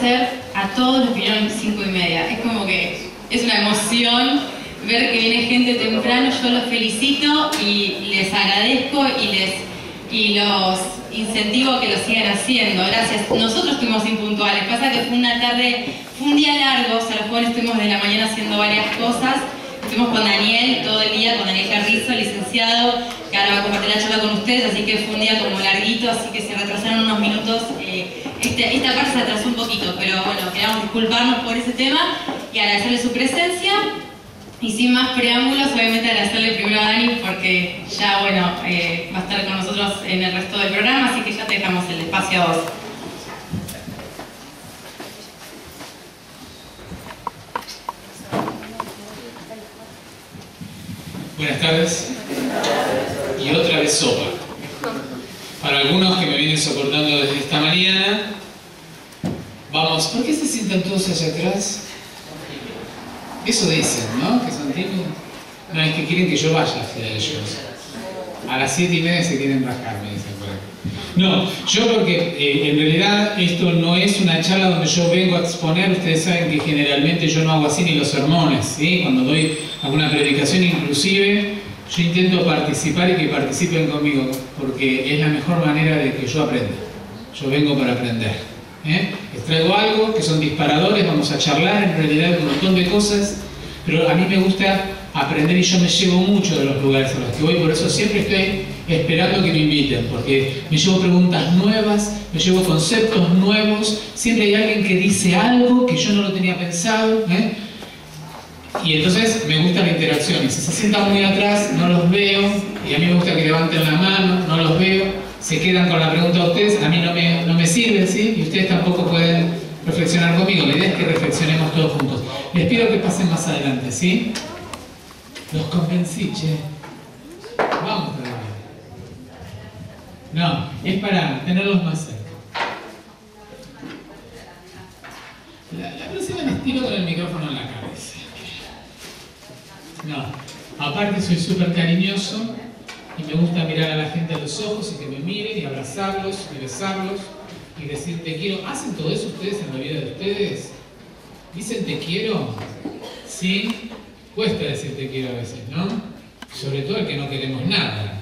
agradecer a todos los que vinieron 5:30. Es como que es una emoción ver que viene gente temprano. Yo los felicito y les agradezco y los incentivo a que lo sigan haciendo. Gracias. Nosotros estuvimos impuntuales. Pasa que fue un día largo. O sea, los jóvenes estuvimos de la mañana haciendo varias cosas. Estuvimos con Daniel todo el día, con Daniel Carrizo, licenciado, que ahora va a compartir la charla con ustedes, así que fue un día como larguito, así que se retrasaron unos minutos. Esta parte se atrasó un poquito, pero bueno, queríamos disculparnos por ese tema y agradecerle su presencia. Y sin más preámbulos, obviamente agradecerle primero a Dani, porque ya, bueno, va a estar con nosotros en el resto del programa, así que ya te dejamos el espacio a vos. Buenas tardes. Y otra vez sopa. Para algunos que me vienen soportando desde esta mañana, vamos. ¿Por qué se sientan todos allá atrás? Eso dicen, ¿no? Que son tipos. No, es que quieren que yo vaya hacia ellos. A las 7:30 se quieren bajar, me dicen por aquí. No, yo porque en realidad esto no es una charla donde yo vengo a exponer. Ustedes saben que generalmente yo no hago así ni los sermones, ¿sí? Cuando doy alguna predicación inclusive, yo intento participar y que participen conmigo, porque es la mejor manera de que yo aprenda. Yo vengo para aprender. Les traigo algo que son disparadores, vamos a charlar en realidad de un montón de cosas, pero a mí me gusta aprender y yo me llevo mucho de los lugares a los que voy, por eso siempre estoy esperando que me inviten, porque me llevo preguntas nuevas, me llevo conceptos nuevos, siempre hay alguien que dice algo que yo no lo tenía pensado, y entonces me gusta la interacción. Y si se sientan muy atrás, no los veo, y a mí me gusta que levanten la mano, no los veo, se quedan con la pregunta a ustedes, a mí no me sirve, ¿sí? Y ustedes tampoco pueden reflexionar conmigo. La idea es que reflexionemos todos juntos. Les pido que pasen más adelante, ¿sí? Los convencí, che. Vamos para allá. No, es para tenerlos más cerca. La próxima les tiro con el micrófono en la cabeza. No, aparte soy súper cariñoso y me gusta mirar a la gente a los ojos y que me miren y abrazarlos y besarlos y decir te quiero. ¿Hacen todo eso ustedes en la vida de ustedes? ¿Dicen te quiero? ¿Sí? Cuesta decir te quiero a veces, ¿no? Sobre todo el que no queremos nada.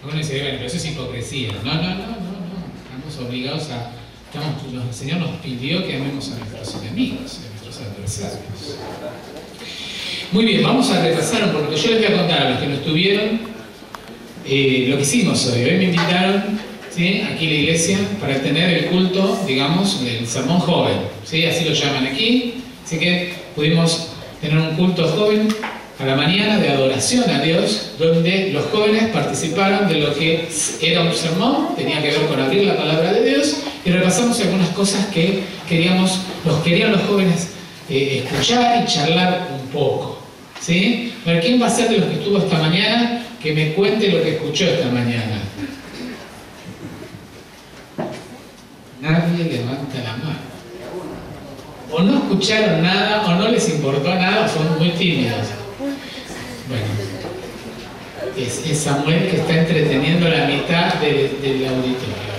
Uno dice, bueno, pero eso es hipocresía. No. Estamos obligados a... el Señor nos pidió que amemos a nuestros enemigos, a nuestros adversarios. Muy bien, vamos a repasar un poquito. Yo les voy a contar a los que no estuvieron lo que hicimos hoy. Hoy me invitaron, ¿sí?, aquí a la iglesia para tener el culto, digamos, del sermón joven, ¿sí? Así lo llaman aquí. Así que pudimos tener un culto joven a la mañana de adoración a Dios, donde los jóvenes participaron de lo que era un sermón, tenía que ver con abrir la palabra de Dios, y repasamos algunas cosas que querían los jóvenes escuchar y charlar un poco, ¿sí? A ver, ¿quién va a ser de los que estuvo esta mañana? Que me cuente lo que escuchó esta mañana. Nadie levanta la mano. O no escucharon nada, o no les importó nada, o son muy tímidos. Bueno, es Samuel que está entreteniendo la mitad del auditorio.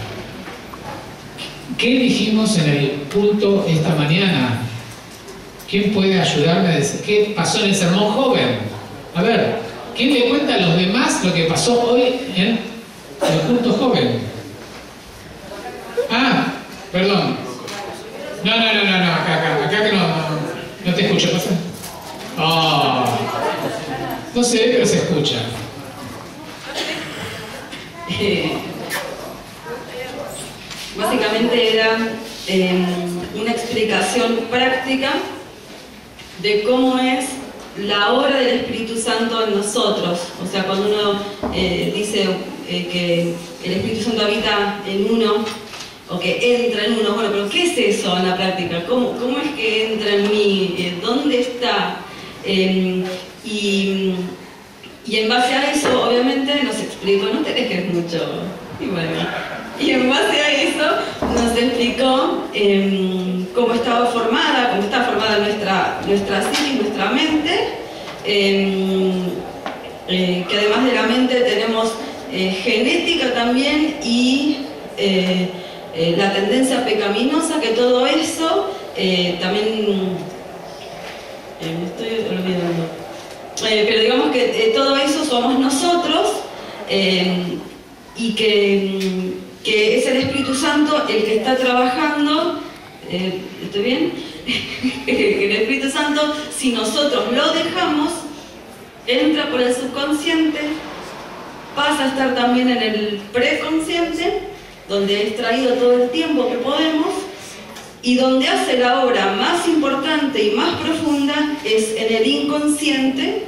¿Qué dijimos en el culto esta mañana? ¿Quién puede ayudarme a decir qué pasó en el sermón joven? A ver, ¿quién le cuenta a los demás lo que pasó hoy en el culto joven? Ah, perdón. No, acá que no te escucho, pasa. Oh, no se ve, pero se escucha. Básicamente era una explicación práctica de cómo es la obra del Espíritu Santo en nosotros. O sea, cuando uno dice que el Espíritu Santo habita en uno, o que entra en uno, bueno, pero ¿qué es eso en la práctica? ¿Cómo es que entra en mí? ¿Dónde está? Y en base a eso, obviamente, nos explicó, no te dejes mucho, y bueno, y en base a eso nos explicó cómo está formada nuestra psique, nuestra mente, que además de la mente tenemos genética también y la tendencia pecaminosa, que todo eso también... me estoy olvidando. Pero digamos que todo eso somos nosotros, y que es el Espíritu Santo el que está trabajando. ¿Estoy bien? El Espíritu Santo, si nosotros lo dejamos, entra por el subconsciente, pasa a estar también en el preconsciente, donde es traído todo el tiempo que podemos, y donde hace la obra más importante y más profunda es en el inconsciente,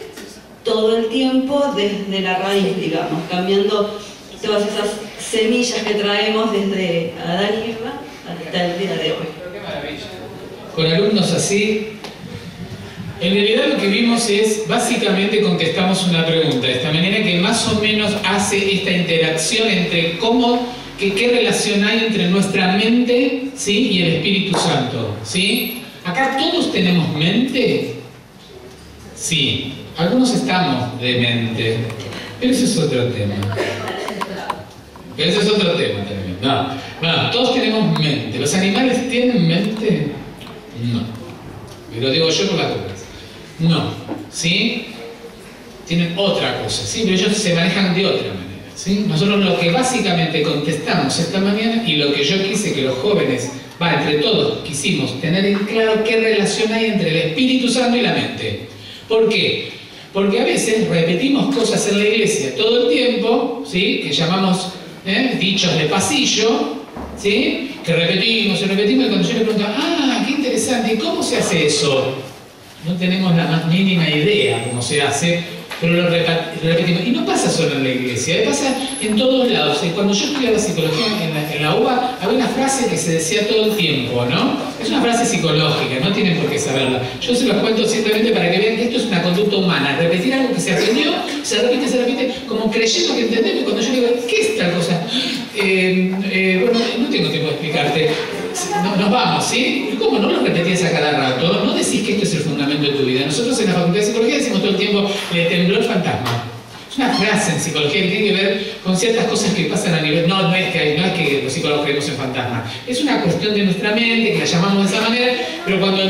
todo el tiempo desde la raíz, digamos, cambiando todas esas semillas que traemos desde Adán y Eva hasta el día de hoy. Qué maravilla. Con alumnos así, en realidad lo que vimos es, básicamente contestamos una pregunta de esta manera que más o menos hace esta interacción entre qué relación hay entre nuestra mente, ¿sí?, y el Espíritu Santo, ¿sí? ¿Acá todos tenemos mente? Sí. Algunos estamos de mente, pero ese es otro tema. Ese es otro tema también. No, todos tenemos mente. ¿Los animales tienen mente? No. Y lo digo yo por la cabeza. No. ¿Sí? Tienen otra cosa. Sí, pero ellos se manejan de otra manera. ¿Sí? Nosotros lo que básicamente contestamos esta mañana, y lo que yo quise que los jóvenes, entre todos, quisimos tener en claro qué relación hay entre el Espíritu Santo y la mente. ¿Por qué? Porque a veces repetimos cosas en la iglesia todo el tiempo, ¿sí?, que llamamos dichos de pasillo, ¿sí?, que repetimos y repetimos, y cuando yo le pregunto, qué interesante, ¿y cómo se hace eso? No tenemos la más mínima idea cómo se hace, pero lo repetimos. Y no pasa solo en la iglesia, pasa en todos lados. Cuando yo estudiaba psicología en la UBA, había una frase que se decía todo el tiempo, ¿no? Es una frase psicológica, no tienen por qué saberla. Yo se los cuento simplemente para que vean que esto es una conducta humana. Repetir algo que se aprendió, se repite, como creyendo que entendemos. Y cuando yo digo, ¿qué es tal cosa? Bueno, no tengo tiempo de explicarte. Nos vamos, ¿sí? ¿Y cómo no lo repetías a cada rato? No decís que esto es el fundamento de tu vida. Nosotros en la Facultad de Psicología decimos todo el tiempo, le tembló el fantasma. Es una frase en psicología que tiene que ver con ciertas cosas que pasan a nivel... No es que los psicólogos creemos en fantasmas. Es una cuestión de nuestra mente, que la llamamos de esa manera, pero cuando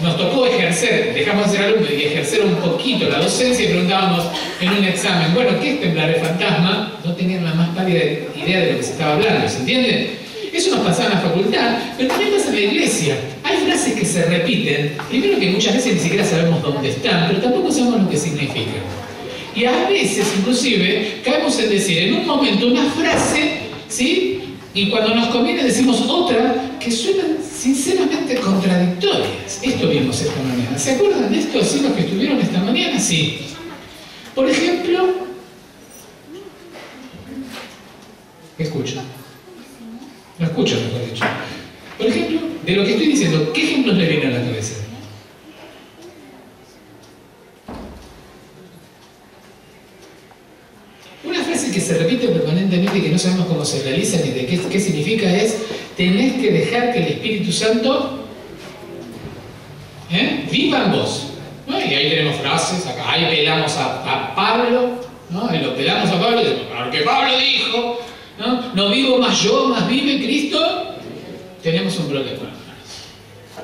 nos tocó ejercer, dejamos de ser alumnos y ejercer un poquito la docencia y preguntábamos en un examen, bueno, ¿qué es temblar el fantasma? No tenían la más pálida idea de lo que se estaba hablando, ¿se entiende? Eso nos pasa en la facultad, pero también pasa en la iglesia. Hay frases que se repiten, primero que muchas veces ni siquiera sabemos dónde están, pero tampoco sabemos lo que significan. Y a veces, inclusive, caemos en decir en un momento una frase, ¿sí?, y cuando nos conviene decimos otra que suenan sinceramente contradictorias. Esto vimos esta mañana. ¿Se acuerdan de esto? ¿Sí, los que estuvieron esta mañana? Sí. Por ejemplo, escucho. Lo escucho, mejor dicho. Por ejemplo, de lo que estoy diciendo, ¿qué ejemplos le vienen a la cabeza? Una frase que se repite permanentemente y que no sabemos cómo se realiza ni de qué significa es: tenés que dejar que el Espíritu Santo viva en vos. ¿No? Y ahí tenemos frases, acá, ahí pelamos a Pablo, ¿no? Y lo pelamos a Pablo y decimos, porque Pablo dijo, no vivo más yo, más vive Cristo. Tenemos un problema.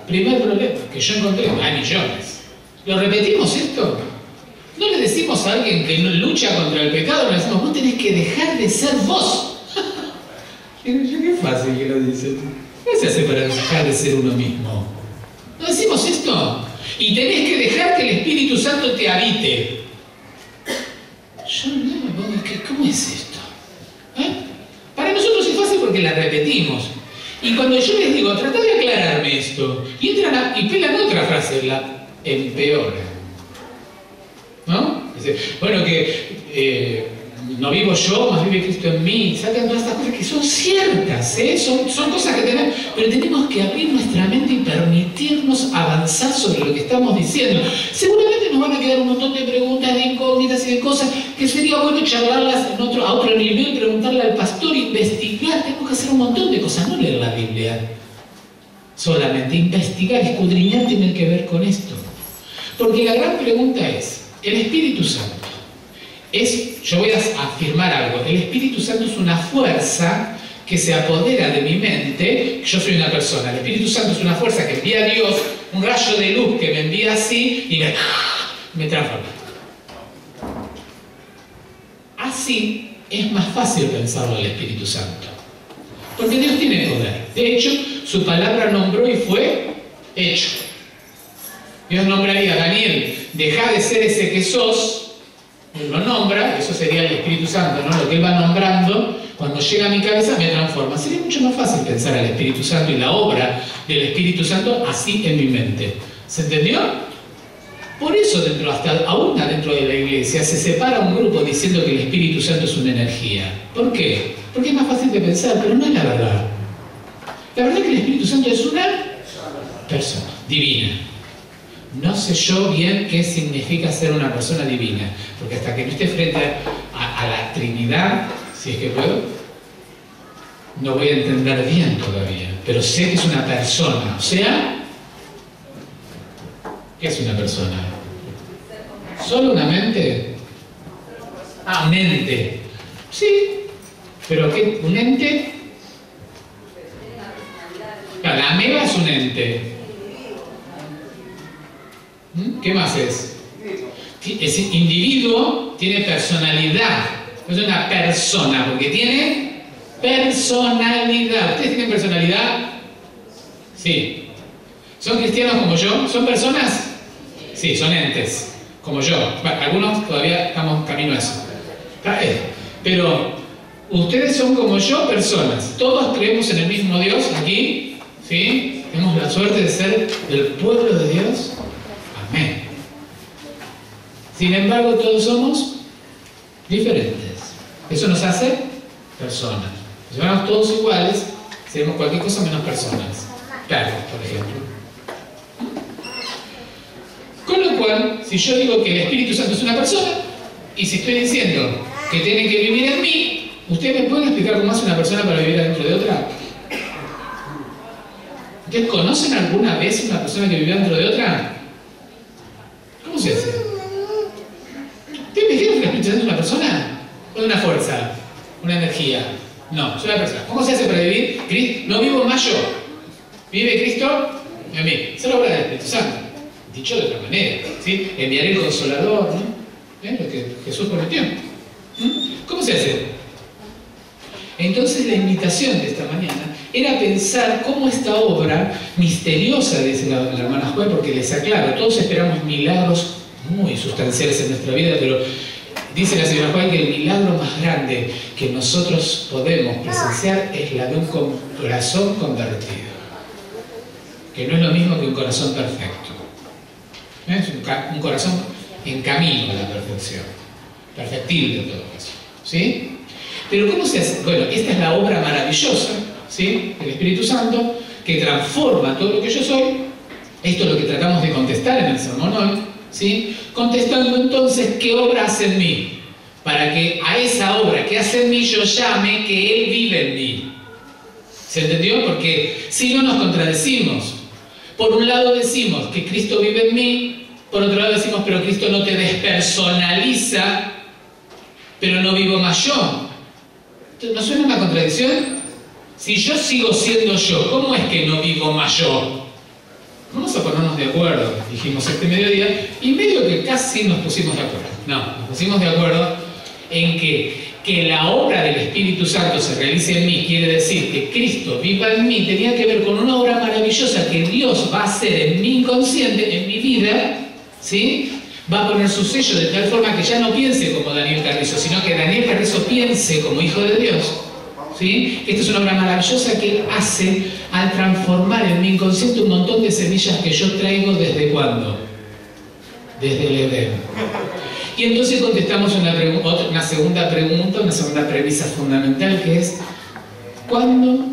Primer problema que yo encontré, hay millones. ¿Lo repetimos esto? ¿No le decimos a alguien que lucha contra el pecado, le decimos, vos tenés que dejar de ser vos? Qué fácil que lo dicen. ¿Cómo se hace para dejar de ser uno mismo? ¿No decimos esto? Y tenés que dejar que el Espíritu Santo te habite. Yo no, ¿cómo es esto? Para nosotros es fácil porque la repetimos. Y cuando yo les digo, tratá de aclararme esto, y entran y pelan otra frase, la empeoran. ¿No? Dice, bueno, que no vivo yo, más vive Cristo en mí. Sacan todas estas cosas que son ciertas, son cosas que tenemos, pero tenemos que abrir nuestra mente y permitirnos avanzar sobre lo que estamos diciendo. Seguramente nos van a quedar un montón de preguntas, de incógnitas y de cosas que sería bueno charlarlas a otro nivel, preguntarle al pastor, investigar. Tenemos que hacer un montón de cosas, no leer la Biblia solamente, investigar, escudriñar tiene que ver con esto. Porque la gran pregunta es, el Espíritu Santo yo voy a afirmar algo, el Espíritu Santo es una fuerza que se apodera de mi mente, yo soy una persona. El Espíritu Santo es una fuerza que envía a Dios, un rayo de luz que me envía así y me transforma. Así es más fácil pensarlo al Espíritu Santo. Porque Dios tiene poder. De hecho, su palabra nombró y fue hecho. Dios nombraría a Daniel, deja de ser ese que sos, Él lo nombra, eso sería el Espíritu Santo, ¿no? Lo que Él va nombrando, cuando llega a mi cabeza me transforma. Sería mucho más fácil pensar al Espíritu Santo y la obra del Espíritu Santo así en mi mente. ¿Se entendió? Por eso, aún adentro de la iglesia, se separa un grupo diciendo que el Espíritu Santo es una energía. ¿Por qué? Porque es más fácil de pensar, pero no es la verdad. La verdad es que el Espíritu Santo es una persona divina. No sé yo bien qué significa ser una persona divina, porque hasta que no esté frente a la Trinidad, si es que puedo, no voy a entender bien todavía. Pero sé que es una persona. O sea, ¿qué es una persona? ¿Solo una mente? Ah, un ente. Sí. ¿Pero qué? ¿Un ente? La ameba es un ente. ¿Qué más es? Ese individuo tiene personalidad. No es una persona, porque tiene personalidad. ¿Ustedes tienen personalidad? Sí. ¿Son cristianos como yo? ¿Son personas? Sí, son entes, como yo. Bueno, algunos todavía estamos camino a eso. Pero ustedes son como yo, personas. Todos creemos en el mismo Dios aquí. ¿Sí? Tenemos la suerte de ser del pueblo de Dios. Amén. Sin embargo, todos somos diferentes. Eso nos hace personas. Si fuéramos todos iguales, seríamos cualquier cosa menos personas. Perros, por ejemplo. Con lo cual, si yo digo que el Espíritu Santo es una persona, y si estoy diciendo que tiene que vivir en mí, ¿ustedes me pueden explicar cómo hace una persona para vivir dentro de otra? ¿Ustedes conocen alguna vez una persona que vive dentro de otra? ¿Cómo se hace? ¿Ustedes me dijeron que el Espíritu Santo es una persona? ¿O es una fuerza? ¿Una energía? No, es una persona. ¿Cómo se hace para vivir? No vivo más yo. Vive Cristo en mí. Esa es la obra del Espíritu Santo. Dicho de otra manera, ¿sí? Enviaré el Consolador, ¿no? Lo que Jesús prometió. ¿Cómo se hace? Entonces la invitación de esta mañana era pensar cómo esta obra misteriosa, dice la hermana Juez, porque les aclaro, todos esperamos milagros muy sustanciales en nuestra vida, pero dice la señora Juez que el milagro más grande que nosotros podemos presenciar es la de un corazón convertido, que no es lo mismo que un corazón perfecto. Es un corazón en camino a la perfección, perfectible en todo caso, ¿sí? Pero ¿cómo se hace? Bueno, esta es la obra maravillosa, ¿sí? El Espíritu Santo, que transforma todo lo que yo soy. Esto es lo que tratamos de contestar en el sermón hoy, ¿sí? Contestando entonces qué obra hace en mí, para que a esa obra que hace en mí yo llame que Él vive en mí. ¿Se entendió? Porque si no nos contradecimos. Por un lado decimos que Cristo vive en mí, por otro lado decimos, pero Cristo no te despersonaliza, pero no vivo más yo. ¿No suena una contradicción? Si yo sigo siendo yo, ¿cómo es que no vivo más yo? Vamos a ponernos de acuerdo, dijimos este mediodía, y medio que casi nos pusimos de acuerdo. No, nos pusimos de acuerdo en que la obra del Espíritu Santo se realice en mí, quiere decir que Cristo viva en mí, tenía que ver con una obra maravillosa que Dios va a hacer en mi inconsciente, en mi vida, ¿sí? Va a poner su sello de tal forma que ya no piense como Daniel Carrizo, sino que Daniel Carrizo piense como hijo de Dios, ¿sí? Esta es una obra maravillosa que Él hace al transformar en mi inconsciente un montón de semillas que yo traigo ¿desde cuándo? Desde el Edén. Y entonces contestamos una segunda pregunta, una segunda premisa fundamental, que es ¿cuándo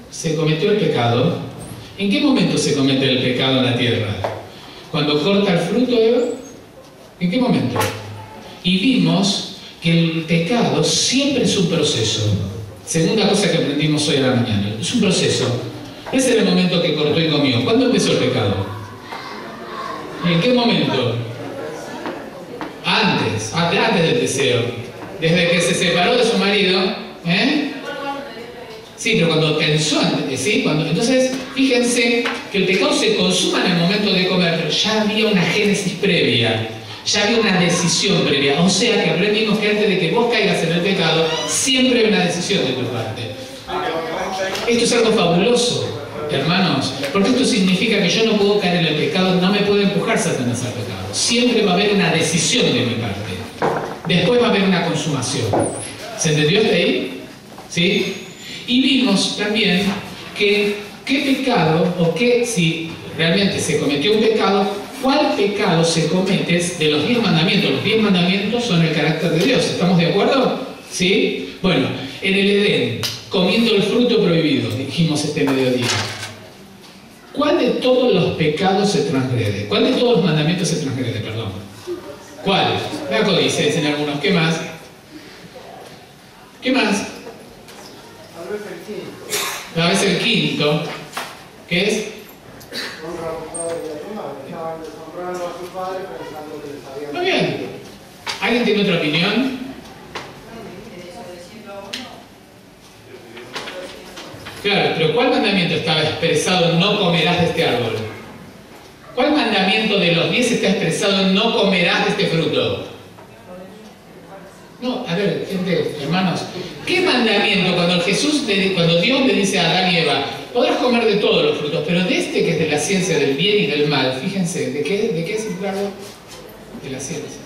se cometió el pecado? ¿En qué momento se comete el pecado en la tierra? ¿Cuando corta el fruto, Eva? ¿En qué momento? Y vimos que el pecado siempre es un proceso. Segunda cosa que aprendimos hoy a la mañana. Es un proceso. Ese es el momento que cortó y comió. ¿Cuándo empezó el pecado? ¿En qué momento? Antes del deseo. Desde que se separó de su marido, Sí, pero cuando pensó, ¿sí? Entonces, fíjense que el pecado se consuma en el momento de comer, pero ya había una génesis previa, ya había una decisión previa. O sea que aprendimos que antes de que vos caigas en el pecado, siempre hay una decisión de tu parte. Esto es algo fabuloso, hermanos, porque esto significa que yo no puedo caer en el pecado, no me puede empujar Satanás al pecado. Siempre va a haber una decisión de mi parte. Después va a haber una consumación. ¿Se entendió hasta ahí? ¿Sí? Y vimos también que qué pecado, o que si realmente se cometió un pecado, ¿cuál pecado se comete de los 10 mandamientos? Los 10 mandamientos son el carácter de Dios. ¿Estamos de acuerdo? ¿Sí? Bueno, en el Edén, comiendo el fruto prohibido, dijimos este mediodía. ¿Cuál de todos los pecados se transgrede? ¿Cuál de todos los mandamientos se transgrede? Perdón. ¿Cuál? La codicia, dicen algunos. ¿Qué más? ¿Qué más? A veces el quinto, ¿qué es? Muy bien. ¿Alguien tiene otra opinión? Claro, pero ¿cuál mandamiento estaba expresado en no comerás de este árbol? ¿Cuál mandamiento de los 10 está expresado en no comerás de este fruto? No, a ver, gente, hermanos, ¿qué mandamiento cuando Dios le dice a Adán y Eva, podrás comer de todos los frutos, pero de este que es de la ciencia del bien y del mal, fíjense, ¿de qué es el árbol? De la ciencia.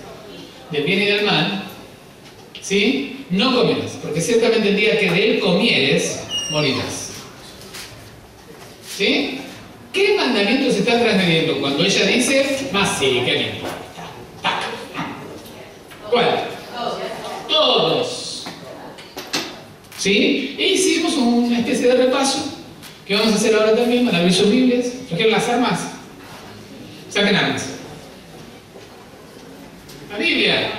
Del bien y del mal, ¿sí? No comerás, porque ciertamente el día que de él comieres, morirás. ¿Sí? ¿Qué mandamiento se está transgrediendo cuando ella dice, más sí, qué me importa? ¿Cuál? Todos. ¿Sí? E hicimos una especie de repaso que vamos a hacer ahora también. Van a abrir sus Biblias. ¿Trajeron las armas? Saquen armas. La Biblia.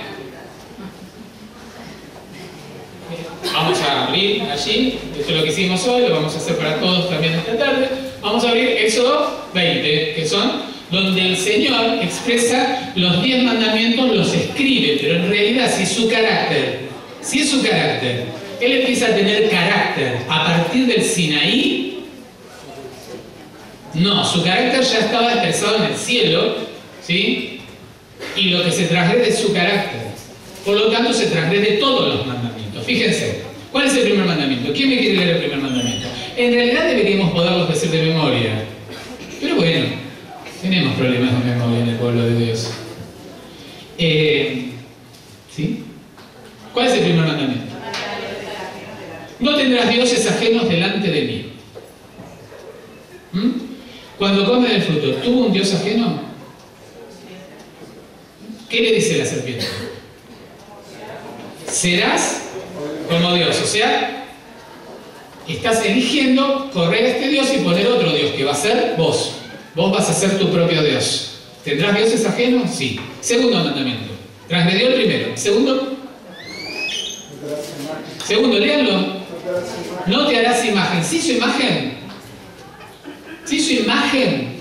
Vamos a abrir allí. Esto es lo que hicimos hoy. Lo vamos a hacer para todos también esta tarde. Vamos a abrir Éxodo 20, que son donde el Señor expresa los 10 mandamientos, los escribe, pero en realidad si es su carácter, Él empieza a tener carácter a partir del Sinaí. No, su carácter ya estaba expresado en el cielo, ¿sí? Y lo que se transgrede es su carácter. Por lo tanto, se transgrede todos los mandamientos. Fíjense, ¿cuál es el primer mandamiento? ¿Quién me quiere leer el primer mandamiento? En realidad deberíamos poderlos decir de memoria, pero bueno, tenemos problemas de memoria en el pueblo de Dios. ¿Sí? ¿Cuál es el primer mandamiento? No tendrás dioses ajenos delante de mí. Cuando come del fruto, ¿tuvo un dios ajeno? ¿Qué le dice la serpiente? Serás como Dios. O sea, estás eligiendo correr a este Dios y poner otro Dios, que va a ser vos. Vos vas a ser tu propio Dios. ¿Tendrás dioses ajenos? Sí. Segundo mandamiento. Transgredió el primero. Segundo, léanlo. No te harás imagen. ¿Sí su imagen? ¿Sí su imagen?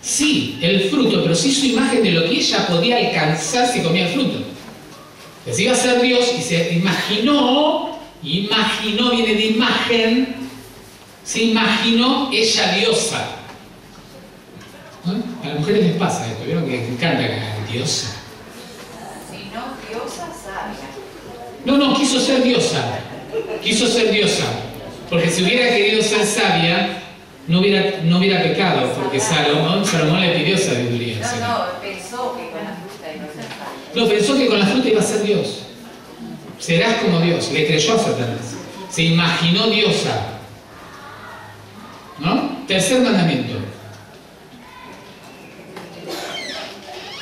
Sí, el fruto, pero sí su imagen de lo que ella podía alcanzar si comía el fruto. Así iba a ser Dios y se imaginó, viene de imagen, se imaginó ella diosa. ¿No? A las mujeres les pasa esto, ¿vieron? Que encanta la diosa. Si no, diosa sabia. No, quiso ser diosa. Porque si hubiera querido ser sabia, no hubiera pecado, porque Salomón le pidió sabiduría. No, pensó que con la fruta iba a ser sabia. No, pensó que con la fruta iba a ser Dios. Serás como Dios. Le creyó a Satanás. Se imaginó diosa. ¿No? Tercer mandamiento.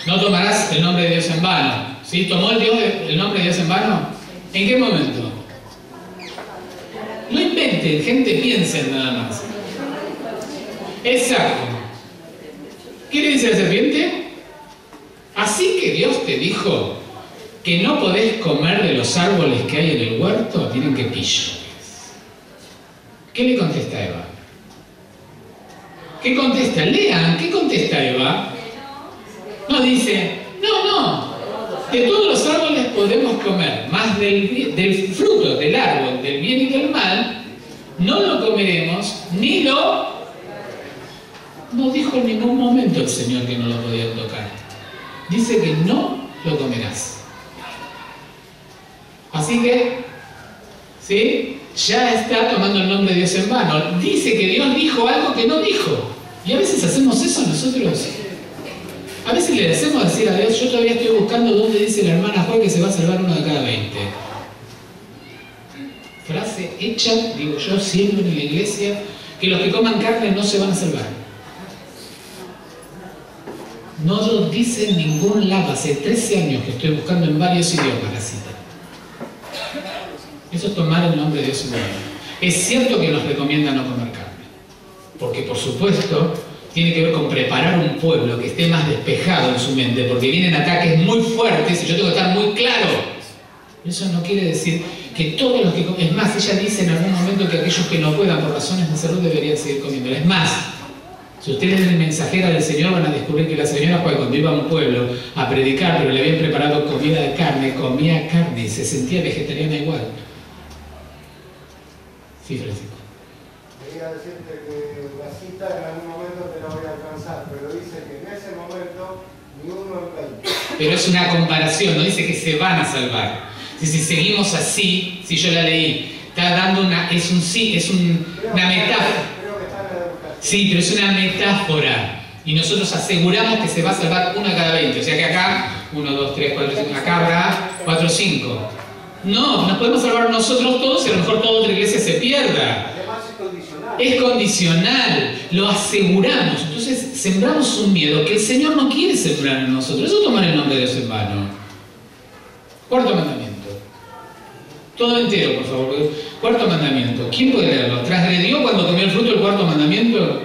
No tomarás el nombre de Dios en vano. ¿Sí? ¿Tomó el nombre de Dios en vano? ¿En qué momento? No inventen, gente, piensen nada más. Exacto. ¿Qué le dice la serpiente? Así que Dios te dijo que no podés comer de los árboles que hay en el huerto, tienen que pillones. ¿Qué le contesta Eva? ¿Qué contesta? Lean, ¿qué contesta Eva? No, dice, no, de todos los árboles podemos comer, más del fruto del árbol, del bien y del mal, no lo comeremos, ni lo... No dijo en ningún momento el Señor que no lo podían tocar. Dice que no lo comerás. Así que, ¿sí? Ya está tomando el nombre de Dios en vano. Dice que Dios dijo algo que no dijo. Y a veces hacemos eso nosotros. A veces le hacemos decir a Dios, yo todavía estoy buscando dónde dice la hermana Juan que se va a salvar uno de cada 20. Frase hecha, digo yo siempre en la iglesia, que los que coman carne no se van a salvar. No lo dice en ningún lado. Hace 13 años que estoy buscando en varios idiomas la cita. Eso es tomar el nombre de Dios en vano. Es cierto que nos recomienda no comer carne, porque por supuesto tiene que ver con preparar un pueblo que esté más despejado en su mente, porque vienen ataques muy fuertes y yo tengo que estar muy claro. Eso no quiere decir que todos los que comen... Es más, ella dice en algún momento que aquellos que no puedan por razones de salud deberían seguir comiendo. Es más, si ustedes leen Mensajera del Señor van a descubrir que la señora Juan, cuando iba a un pueblo a predicar, pero le habían preparado comida de carne, comía carne y se sentía vegetariana igual. Sí, Francisco. Quería decirte que la cita en algún momento te la voy a alcanzar, pero dice que en ese momento ni uno en 20. Pero es una comparación, no dice que se van a salvar. Si seguimos así, si yo la leí, está dando una... Es una metáfora. Sí, pero es una metáfora. Y nosotros aseguramos que se va a salvar uno a cada 20. O sea que acá, 1, 2, 3, 4, 5, acá habrá 4 o 5. No, nos podemos salvar nosotros todos y a lo mejor toda otra iglesia se pierda. Además es condicional. Es condicional, lo aseguramos. Entonces sembramos un miedo que el Señor no quiere sembrar en nosotros. Eso es tomar el nombre de Dios en vano. Cuarto mandamiento. Todo entero, por favor. Cuarto mandamiento. ¿Quién puede leerlo? ¿Transgredió cuando comió el fruto el cuarto mandamiento?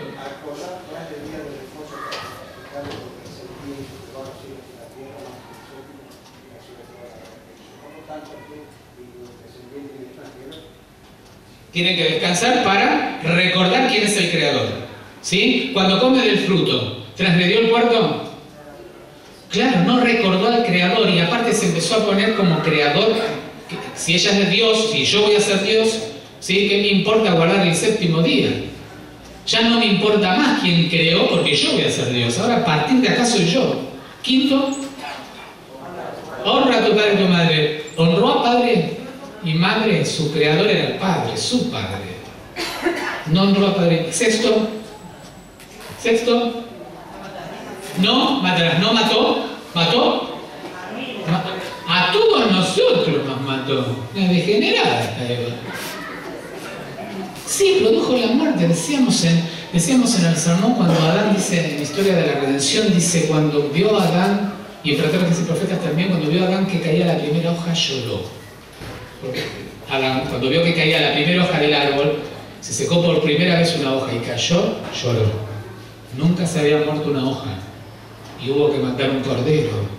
Tiene que descansar para recordar quién es el creador. ¿Sí? Cuando come del fruto, ¿transgredió el cuarto? Claro, no recordó al creador y aparte se empezó a poner como creador. Si ella es Dios, si yo voy a ser Dios, ¿sí? ¿Qué me importa guardar el séptimo día? Ya no me importa más quién creó porque yo voy a ser Dios. Ahora a partir de acá soy yo. Quinto, honra a tu padre y tu madre. Honró a padre y madre, su creador era el padre, su padre. No honró a padre. Sexto, no matarás. No mató, a todos nosotros nos mató. Una degenerada esta Eva. Sí, produjo la muerte. Decíamos en el sermón cuando Adán dice, en la historia de la redención, dice cuando vio a Adán, y en Fraternos y Profetas también, cuando vio a Adán que caía la primera hoja, lloró. Porque Adán, cuando vio que caía la primera hoja del árbol, se secó por primera vez una hoja y cayó, lloró. Nunca se había muerto una hoja y hubo que matar un cordero.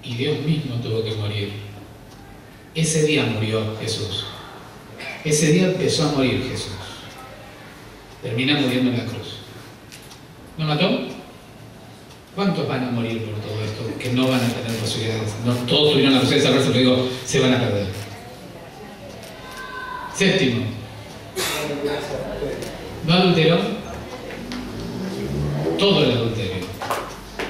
Y Dios mismo tuvo que morir. Ese día murió Jesús. Ese día empezó a morir Jesús. Termina muriendo en la cruz. ¿No mató? ¿Cuántos van a morir por todo esto que no van a tener posibilidades? No todos tuvieron la posibilidad de salvarse, pero digo, se van a perder. Séptimo. ¿No adulteró? Todo el adulterio.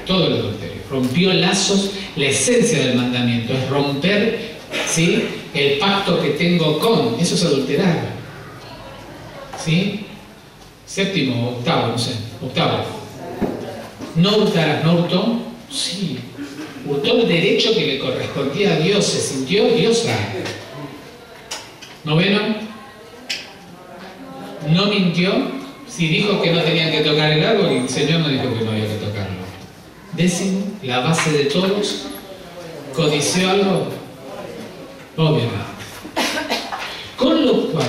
Todo el adulterio. Rompió lazos. La esencia del mandamiento es romper, ¿sí?, el pacto que tengo con. Eso es adulterar. ¿Sí? Séptimo, octavo, no sé. Octavo. No hurtarás. ¿No hurtó? Sí. Hurtó el derecho que le correspondía a Dios. Se sintió diosa. Noveno. No mintió. Si dijo que no tenían que tocar el árbol, el Señor no dijo que no había que tocarlo. Décimo, la base de todos. ¿Codició algo? Obviamente. Con lo cual,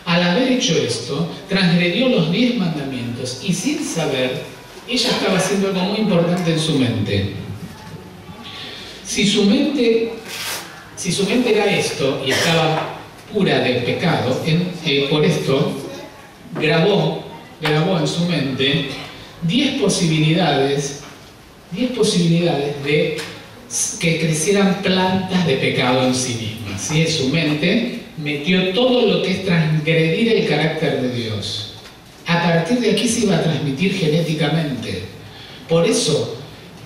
al haber hecho esto, transgredió los 10 mandamientos y sin saber, ella estaba haciendo algo muy importante en su mente. Si su mente era esto y estaba pura de pecado, por esto grabó en su mente 10 posibilidades de que crecieran plantas de pecado en sí mismas. ¿Sí? En su mente metió todo lo que es transgredir el carácter de Dios. A partir de aquí se iba a transmitir genéticamente. Por eso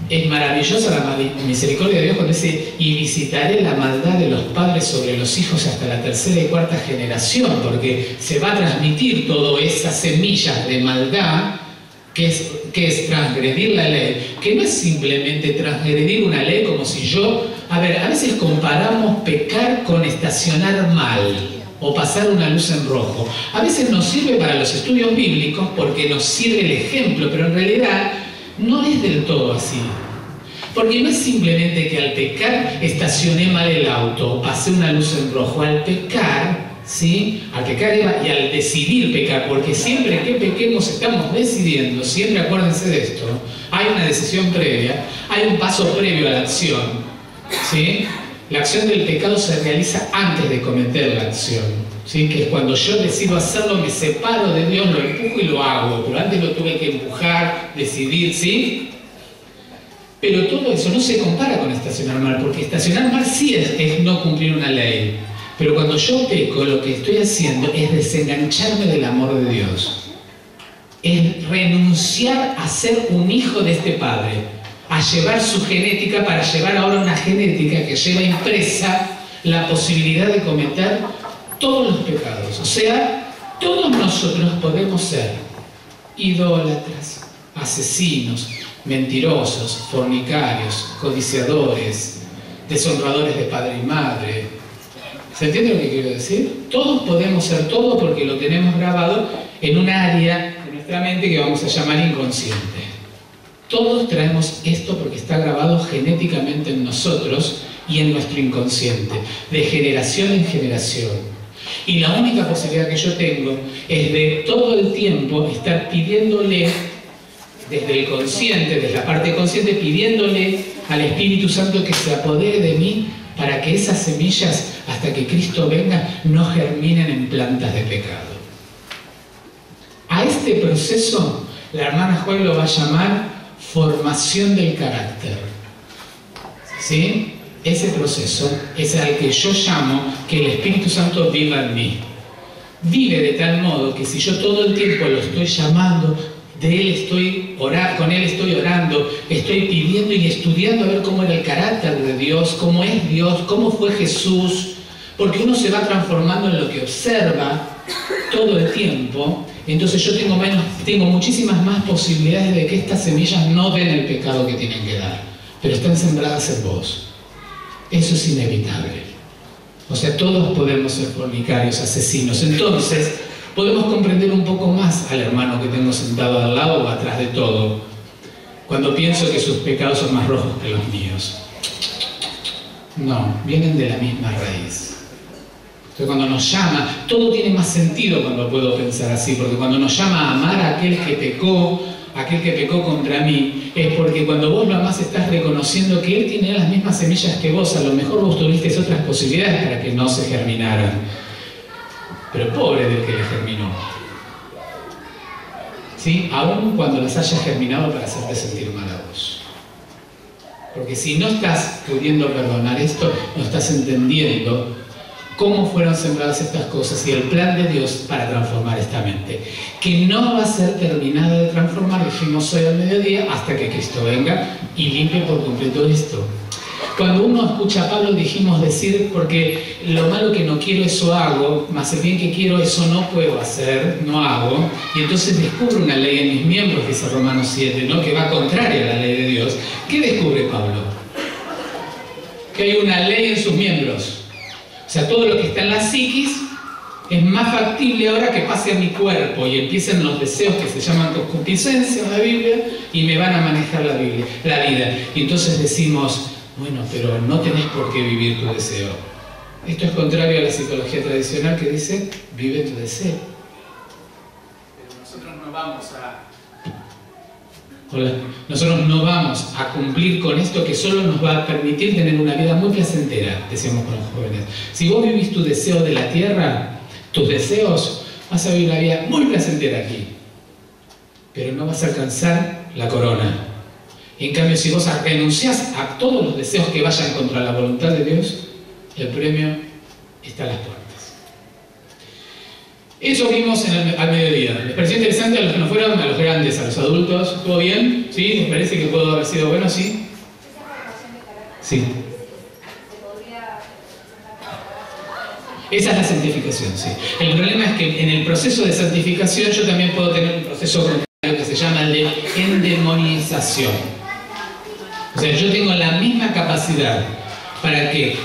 es maravillosa la misericordia de Dios cuando dice: y visitaré la maldad de los padres sobre los hijos hasta la tercera y cuarta generación, porque se va a transmitir todas esas semillas de maldad, que es transgredir la ley, que no es simplemente transgredir una ley como si yo... A veces comparamos pecar con estacionar mal o pasar una luz en rojo. A veces nos sirve para los estudios bíblicos porque nos sirve el ejemplo, pero en realidad no es del todo así. Porque no es simplemente que al pecar estacioné mal el auto o pasé una luz en rojo. Al pecar, ¿sí? Al pecar y al decidir pecar, porque siempre que pequemos estamos decidiendo, siempre acuérdense de esto, hay una decisión previa, hay un paso previo a la acción, ¿sí? La acción del pecado se realiza antes de cometer la acción, ¿sí? Que es cuando yo decido hacerlo, me separo de Dios, lo empujo y lo hago, pero antes lo tuve que empujar, decidir, ¿sí? Pero todo eso no se compara con estacionar mal, porque estacionar mal sí es no cumplir una ley. Pero cuando yo peco, lo que estoy haciendo es desengancharme del amor de Dios. Es renunciar a ser un hijo de este Padre, a llevar su genética para llevar ahora una genética que lleva impresa la posibilidad de cometer todos los pecados. O sea, todos nosotros podemos ser idólatras, asesinos, mentirosos, fornicarios, codiciadores, deshonradores de padre y madre. ¿Se entiende lo que quiero decir? Todos podemos ser todo porque lo tenemos grabado en un área de nuestra mente que vamos a llamar inconsciente. Todos traemos esto porque está grabado genéticamente en nosotros y en nuestro inconsciente, de generación en generación. Y la única posibilidad que yo tengo es de todo el tiempo estar pidiéndole, desde el consciente, desde la parte consciente, pidiéndole al Espíritu Santo que se apodere de mí para que esas semillas, hasta que Cristo venga, no germinen en plantas de pecado. A este proceso, la hermana Juan lo va a llamar formación del carácter. ¿Sí? Ese proceso es al que yo llamo que el Espíritu Santo viva en mí. Vive de tal modo que si yo todo el tiempo lo estoy llamando, de Él estoy orando, con Él estoy orando, estoy pidiendo y estudiando a ver cómo era el carácter de Dios, cómo es Dios, cómo fue Jesús, porque uno se va transformando en lo que observa todo el tiempo. Entonces yo tengo muchísimas más posibilidades de que estas semillas no den el pecado que tienen que dar, pero están sembradas en vos. Eso es inevitable. O sea, todos podemos ser fornicarios, asesinos. Entonces podemos comprender un poco más al hermano que tengo sentado al lado o atrás de todo, cuando pienso que sus pecados son más rojos que los míos. No, vienen de la misma raíz. Entonces cuando nos llama, todo tiene más sentido cuando puedo pensar así, porque cuando nos llama a amar a aquel que pecó contra mí, es porque cuando vos lo amás estás reconociendo que Él tiene las mismas semillas que vos. A lo mejor vos tuviste otras posibilidades para que no se germinaran, pero pobre del que le germinó, ¿sí? Aún cuando las hayas germinado para hacerte sentir mal a vos. Porque si no estás pudiendo perdonar esto, no estás entendiendo cómo fueron sembradas estas cosas y el plan de Dios para transformar esta mente, que no va a ser terminada de transformar, dijimos hoy al mediodía, hasta que Cristo venga y limpie por completo esto. Cuando uno escucha a Pablo, dijimos decir, porque lo malo que no quiero, eso hago, más el bien que quiero, eso no puedo hacer, no hago, y entonces descubro una ley en mis miembros, dice Romanos 7, ¿no? Que va contraria a la ley de Dios. ¿Qué descubre Pablo? Que hay una ley en sus miembros. O sea, todo lo que está en la psiquis es más factible ahora que pase a mi cuerpo y empiecen los deseos que se llaman concupiscencia en la Biblia y me van a manejar la vida. Y entonces decimos, bueno, pero no tenés por qué vivir tu deseo. Esto es contrario a la psicología tradicional que dice, vive tu deseo. Pero nosotros no vamos a cumplir con esto que solo nos va a permitir tener una vida muy placentera, decíamos con los jóvenes. Si vos vivís tu deseo de la tierra, tus deseos, vas a vivir una vida muy placentera aquí, pero no vas a alcanzar la corona. En cambio, si vos renunciás a todos los deseos que vayan contra la voluntad de Dios, el premio está a las puertas. Eso vimos al mediodía. ¿Les pareció interesante a los que no fueron, a los grandes, a los adultos? ¿Estuvo bien? ¿Sí? ¿Les parece que pudo haber sido bueno? ¿Sí? Sí. Esa es la santificación, sí. El problema es que en el proceso de santificación yo también puedo tener un proceso contrario que se llama el de endemonización. O sea, yo tengo la misma capacidad para que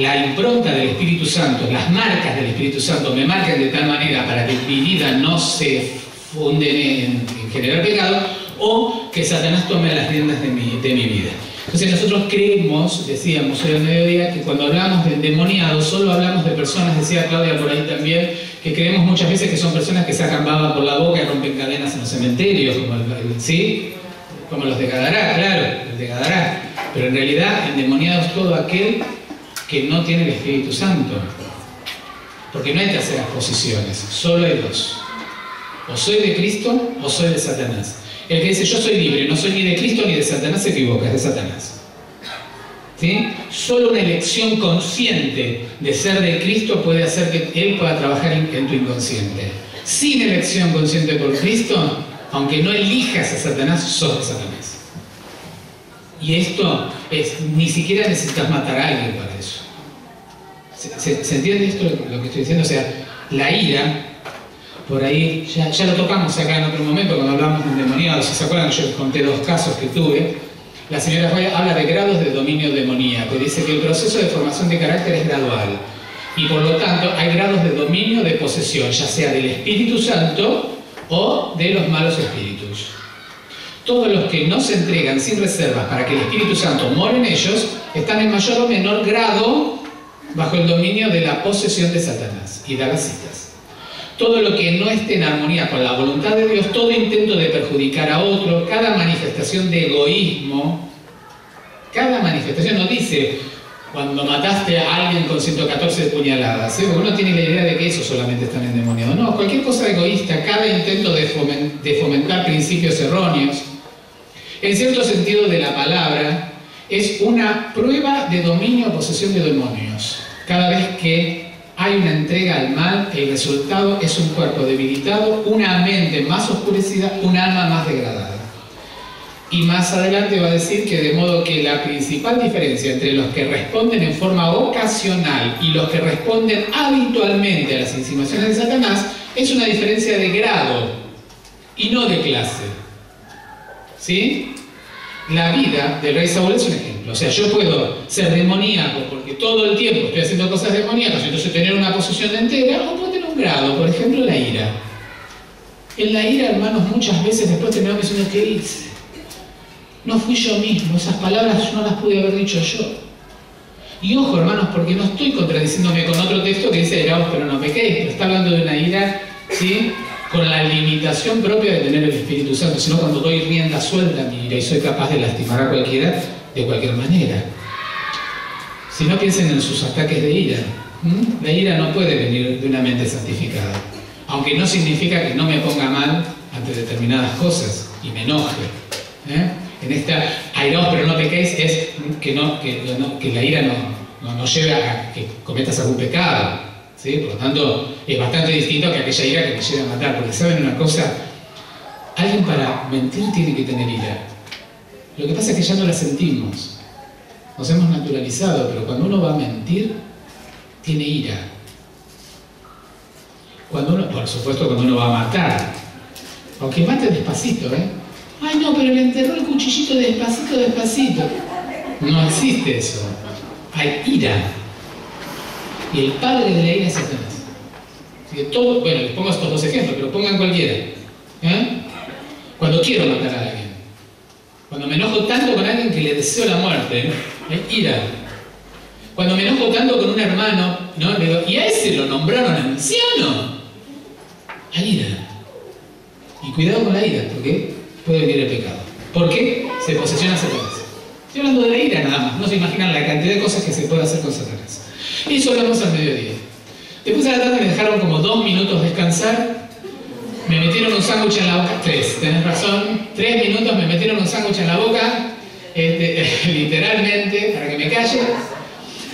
la impronta del Espíritu Santo, las marcas del Espíritu Santo me marquen de tal manera para que mi vida no se funde en generar pecado, o que Satanás tome las riendas de mi vida. Entonces nosotros creemos, decíamos hoy al mediodía, que cuando hablamos de endemoniados solo hablamos de personas, decía Claudia por ahí también, que creemos muchas veces que son personas que sacan baba por la boca y rompen cadenas en los cementerios, ¿sí? Como los de Gadará, claro, el de Gadará. Pero en realidad endemoniado es todo aquel que no tiene el Espíritu Santo. Porque no hay terceras posiciones, solo hay dos. O soy de Cristo o soy de Satanás. El que dice yo soy libre, no soy ni de Cristo ni de Satanás, se equivoca, es de Satanás. ¿Sí? Solo una elección consciente de ser de Cristo puede hacer que Él pueda trabajar en tu inconsciente. Sin elección consciente por Cristo, aunque no elijas a Satanás, sos de Satanás. Y esto es, ni siquiera necesitas matar a alguien para eso. ¿Se entiende esto lo que estoy diciendo? O sea, la ira, por ahí, ya lo tocamos acá en otro momento cuando hablamos de endemoniados. Si se acuerdan, yo les conté 2 casos que tuve. La señora Joya habla de grados de dominio demoníaco. Dice que el proceso de formación de carácter es gradual. Y por lo tanto, hay grados de dominio de posesión, ya sea del Espíritu Santo o de los malos espíritus. Todos los que no se entregan sin reservas para que el Espíritu Santo more en ellos, están en mayor o menor grado bajo el dominio de la posesión de Satanás. Y da las citas. Todo lo que no esté en armonía con la voluntad de Dios, todo intento de perjudicar a otro, cada manifestación de egoísmo, cada manifestación, no dice cuando mataste a alguien con 114 puñaladas, ¿sí? Porque uno tiene la idea de que eso solamente están endemoniados. No, cualquier cosa egoísta, cada intento de fomentar principios erróneos, en cierto sentido de la palabra, es una prueba de dominio o posesión de demonios. Cada vez que hay una entrega al mal, el resultado es un cuerpo debilitado, una mente más oscurecida, un alma más degradada. Y más adelante va a decir que de modo que la principal diferencia entre los que responden en forma ocasional y los que responden habitualmente a las insinuaciones de Satanás es una diferencia de grado y no de clase. ¿Sí? La vida del rey Saúl es un ejemplo. O sea, yo puedo ser demoníaco porque todo el tiempo estoy haciendo cosas demoníacas, entonces tener una posición entera, o puedo tener un grado, por ejemplo, la ira. En la ira, hermanos, muchas veces después tenemos que decir, ¿qué hice? No fui yo mismo, esas palabras yo no las pude haber dicho yo. Y ojo, hermanos, porque no estoy contradiciéndome con otro texto que dice, iraos pero no pequéis, pero está hablando de una ira, ¿sí?, con la limitación propia de tener el Espíritu Santo, sino cuando doy rienda suelta a mi ira y soy capaz de lastimar a cualquiera de cualquier manera. Si no, piensen en sus ataques de ira. La ira no puede venir de una mente santificada, aunque no significa que no me ponga mal ante determinadas cosas y me enoje. En esta airaos pero no pequéis es que la ira no lleve a que cometas algún pecado. ¿Sí? Por lo tanto, es bastante distinto que aquella ira que me lleve a matar. Porque ¿saben una cosa? Alguien para mentir tiene que tener ira. Lo que pasa es que ya no la sentimos. Nos hemos naturalizado, pero cuando uno va a mentir, tiene ira. Cuando uno, por supuesto, cuando uno va a matar. Aunque mate despacito, Ay, no, pero le enterró el cuchillito despacito, despacito. No existe eso. Hay ira. Y el padre de la ira es Satanás. Así que todo, bueno, les pongo estos 2 ejemplos, pero pongan cualquiera. Cuando quiero matar a alguien. Cuando me enojo tanto con alguien que le deseo la muerte, hay ira. Cuando me enojo tanto con un hermano, ¿no? Le digo, y a ese lo nombraron anciano. Hay ira. Y cuidado con la ira, porque puede venir el pecado. ¿Por qué? Se posesiona Satanás. Estoy hablando de la ira nada más. No se imaginan la cantidad de cosas que se puede hacer con Satanás. Y eso hablamos al mediodía. Después a la tarde me dejaron como 2 minutos descansar. Me metieron un sándwich en la boca. 3, tenés razón. 3 minutos me metieron un sándwich en la boca. Literalmente, para que me calle.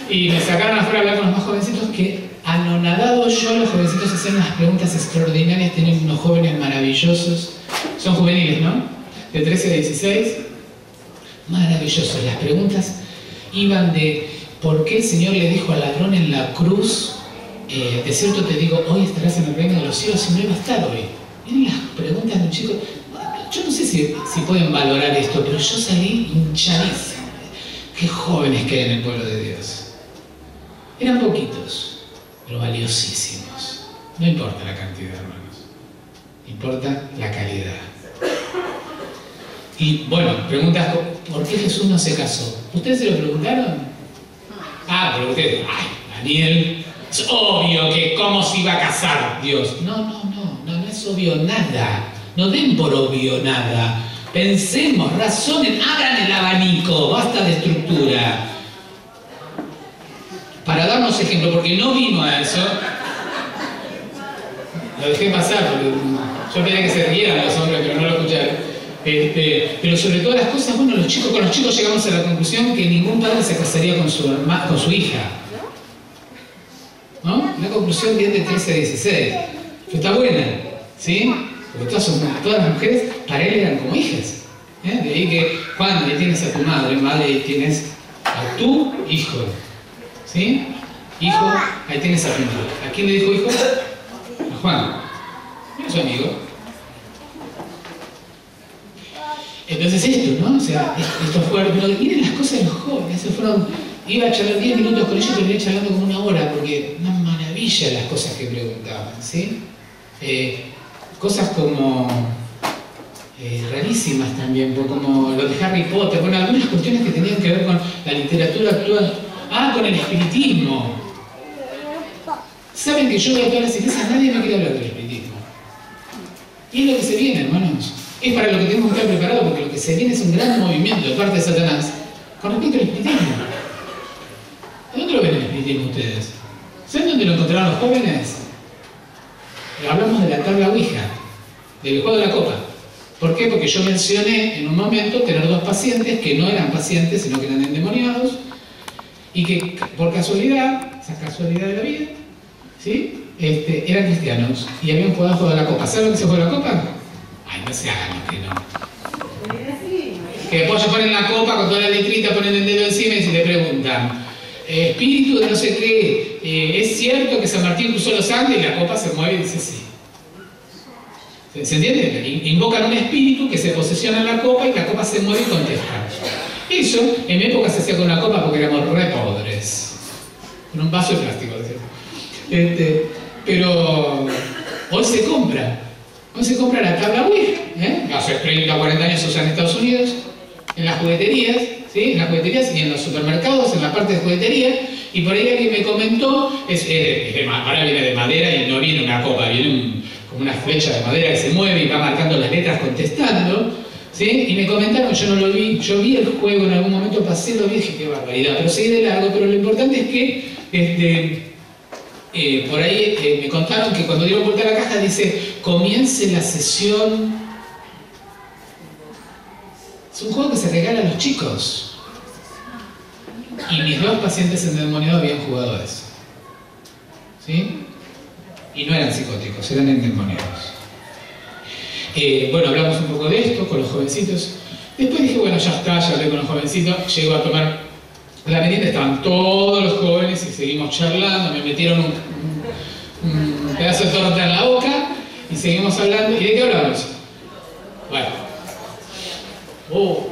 Y me sacaron afuera a hablar con los más jovencitos que anonadado yo, los jovencitos hacen unas preguntas extraordinarias, tienen unos jóvenes maravillosos, son juveniles, ¿no? De 13 a 16, maravillosos. Las preguntas iban de ¿por qué el Señor le dijo al ladrón en la cruz, de cierto te digo, hoy estarás en el reino de los cielos y no iba a estar hoy? Miren las preguntas de un chico. Yo no sé si pueden valorar esto, pero yo salí hinchadísimo. Qué jóvenes que hay en el pueblo de Dios. Eran poquitos, pero valiosísimos. No importa la cantidad, hermanos. Importa la calidad. Y bueno, preguntas, ¿por qué Jesús no se casó? ¿Ustedes se lo preguntaron? Ah, pero ustedes, ay, Daniel, es obvio que cómo se iba a casar Dios. No es obvio nada. No den por obvio nada. Pensemos, razonen, abran el abanico, basta de estructura. Para darnos ejemplo, porque no vino a eso. Lo dejé pasar, porque yo quería que se rieran los hombres, pero no lo escucharon. Pero sobre todas las cosas, bueno, con los chicos llegamos a la conclusión que ningún padre se casaría con su hija. ¿No? Una conclusión bien de 13 a 16. Que está buena, ¿sí? Porque todas las mujeres para él eran como hijas. De ahí que cuando le tienes a tu madre, ahí tienes a tu hijo. ¿Sí? Hijo, ahí tienes a tu madre. ¿A quién le dijo hijo? A Juan. Era su amigo. Entonces esto, ¿no? O sea, esto fue... Pero miren las cosas de los jóvenes. Iba a charlar 10 minutos con ellos, pero venía charlando como una hora, porque una maravilla las cosas que preguntaban, ¿sí? Cosas como rarísimas también, como lo de Harry Potter, bueno, algunas cuestiones que tenían que ver con la literatura actual. Ah, con el espiritismo. Saben que yo voy a todas las iglesias, nadie me quiere hablar del espiritismo. Y es lo que se viene, hermanos. Es para lo que tenemos que estar preparados, porque lo que se viene es un gran movimiento de parte de Satanás con respecto al espiritismo. ¿Dónde lo ven el espiritismo ustedes? ¿Saben dónde lo encontraron los jóvenes? Hablamos de la tabla Ouija, del juego de la copa. ¿Por qué? Porque yo mencioné en un momento tener 2 pacientes que no eran pacientes, sino que eran endemoniados, y que por casualidad, esa casualidad de la vida, ¿sí? Eran cristianos y habían jugado al juego de la copa. ¿Saben lo que se juega la copa? Ay, no se hagan los que no. Que después se ponen la copa con toda la letrita, ponen el dedo encima y se le preguntan, espíritu de no sé qué, ¿es cierto que San Martín cruzó los Andes? Y la copa se mueve y dice sí. ¿Se entiende? Invocan un espíritu que se posesiona en la copa y la copa se mueve y contesta. Eso en mi época se hacía con la copa porque éramos re pobres. Con un vaso de plástico, ¿cierto? Pero hoy se compra. Hoy se compra la tabla Ouija. Hace 30 o 40 años se usa en Estados Unidos, en las jugueterías, ¿sí? En las jugueterías y en los supermercados, en la parte de juguetería. Y por ahí alguien me comentó, ahora viene de madera y no viene una copa, viene como una flecha de madera que se mueve y va marcando las letras contestando. ¿Sí? Y me comentaron, yo no lo vi, yo vi el juego en algún momento, pasé, lo vi y dije, qué barbaridad, pero seguí de largo. Pero lo importante es que por ahí me contaron que cuando dieron vuelta a la caja dice, comience la sesión. Es un juego que se regala a los chicos. Y mis 2 pacientes endemoniados habían jugado a eso. ¿Sí? Y no eran psicóticos, eran endemoniados. Bueno, hablamos un poco de esto con los jovencitos. Después dije, bueno, ya está, ya hablé con los jovencitos. Llego a tomar la merienda, estaban todos los jóvenes y seguimos charlando. Me metieron un pedazo de torta en la boca y seguimos hablando. ¿Y de qué hablamos? Bueno,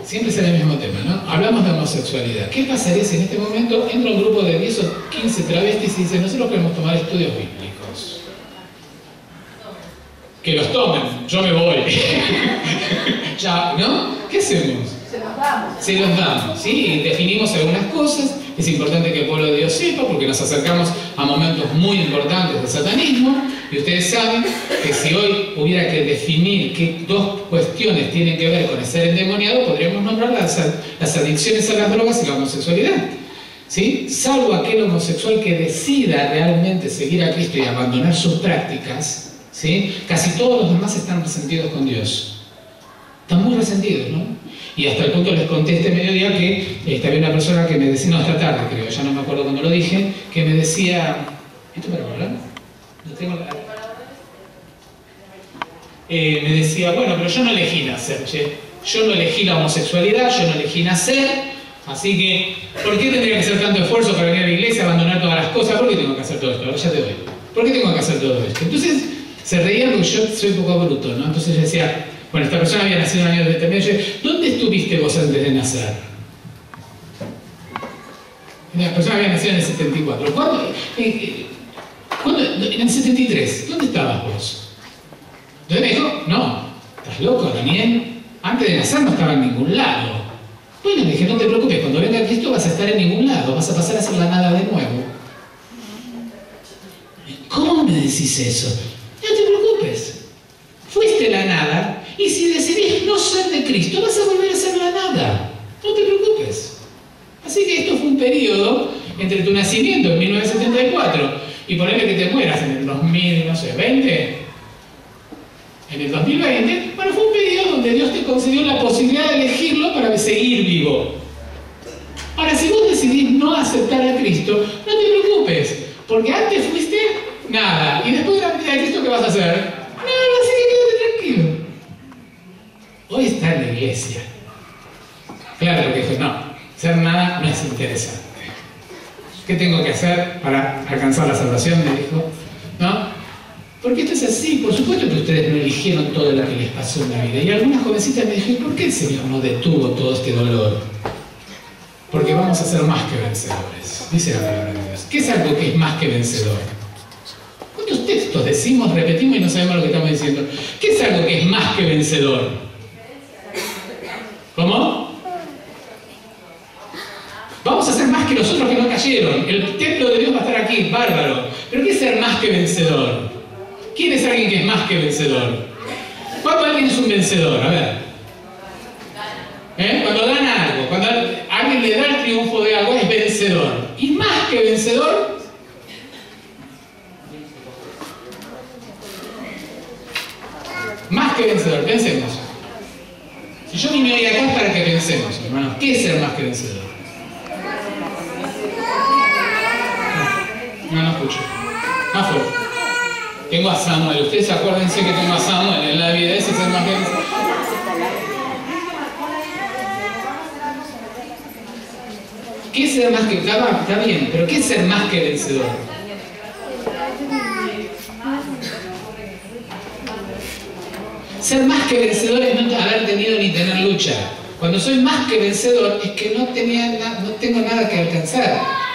siempre será el mismo tema, ¿no? Hablamos de homosexualidad. ¿Qué pasaría si en este momento entra un grupo de 10 o 15 travestis y dicen, nosotros queremos tomar estudios bíblicos? Que los tomen, yo me voy. Ya, ¿no? ¿Qué hacemos? Se los damos, ¿sí? Y definimos algunas cosas. Es importante que el pueblo de Dios sepa, porque nos acercamos a momentos muy importantes del satanismo. Y ustedes saben que si hoy hubiera que definir qué 2 cuestiones tienen que ver con el ser endemoniado, podríamos nombrar las adicciones a las drogas y la homosexualidad. ¿Sí? Salvo aquel homosexual que decida realmente seguir a Cristo y abandonar sus prácticas, ¿sí? Casi todos los demás están resentidos con Dios. Están muy resentidos, ¿no? Y hasta el punto les conté este mediodía que había una persona que me decía, no, esta tarde creo, ya no me acuerdo cuando lo dije, que me decía, ¿Esto para hablar? No tengo la... me decía, bueno, pero yo no elegí nacer, che. Yo no elegí la homosexualidad, yo no elegí nacer, así que, ¿por qué tendría que hacer tanto esfuerzo para venir a la iglesia, abandonar todas las cosas? ¿Por qué tengo que hacer todo esto? Ahora ya te doy. ¿Por qué tengo que hacer todo esto? Entonces, se reía porque yo soy un poco bruto, ¿no? Entonces yo decía, bueno, esta persona había nacido en un año determinado, y yo, ¿dónde estuviste vos antes de nacer? La persona había nacido en el 74. ¿Cuándo? En el 73. ¿Dónde estabas vos? Entonces me dijo, no, ¿estás loco, Daniel? Antes de nacer no estaba en ningún lado. Bueno, le dije, no te preocupes, cuando venga Cristo vas a estar en ningún lado, vas a pasar a hacer la nada de nuevo. ¿Cómo me decís eso? No te preocupes. Fuiste la nada, y si decidís no ser de Cristo, vas a volver a ser la nada. No te preocupes. Así que esto fue un periodo entre tu nacimiento en 1974 y ponerle que te mueras en el 2020, en el 2020, bueno, fue un periodo donde Dios te concedió la posibilidad de elegirlo para seguir vivo. Ahora, si vos decidís no aceptar a Cristo, no te preocupes, porque antes fuiste nada, y después de la venida de Cristo, ¿qué vas a hacer? Nada, así que quédate tranquilo. Hoy está en la iglesia. Claro que dijo, no, ser nada no es interesante. ¿Qué tengo que hacer para alcanzar la salvación? Me dijo, ¿no? Porque esto es así, por supuesto que ustedes no eligieron todo lo que les pasó en la vida. Y algunas jovencitas me dijeron, ¿por qué el Señor no detuvo todo este dolor? Porque vamos a ser más que vencedores, dice la palabra de Dios. ¿Qué es algo que es más que vencedor? ¿Cuántos textos decimos, repetimos y no sabemos lo que estamos diciendo? ¿Qué es algo que es más que vencedor? ¿Cómo? Vamos a ser más que los otros que no cayeron. El templo de Dios va a estar aquí, bárbaro. ¿Pero qué es ser más que vencedor? ¿Quién es alguien que es más que vencedor? ¿Cuándo alguien es un vencedor? A ver. Cuando gana algo, cuando alguien le da el triunfo de algo, es vencedor. ¿Y más que vencedor? Más que vencedor, pensemos. Si yo vine hoy acá es para que pensemos, hermanos. ¿Qué es ser más que vencedor? No escucho. Más fuerte. Tengo a Samuel. Ustedes acuérdense que tengo a Samuel en la vida. Ese es el más que vencedor. ¿Qué es ser más que vencedor? Está bien, pero ¿qué es ser más que vencedor? Ser más que vencedor es no haber tenido ni tener lucha. Cuando soy más que vencedor es que no tengo nada que alcanzar.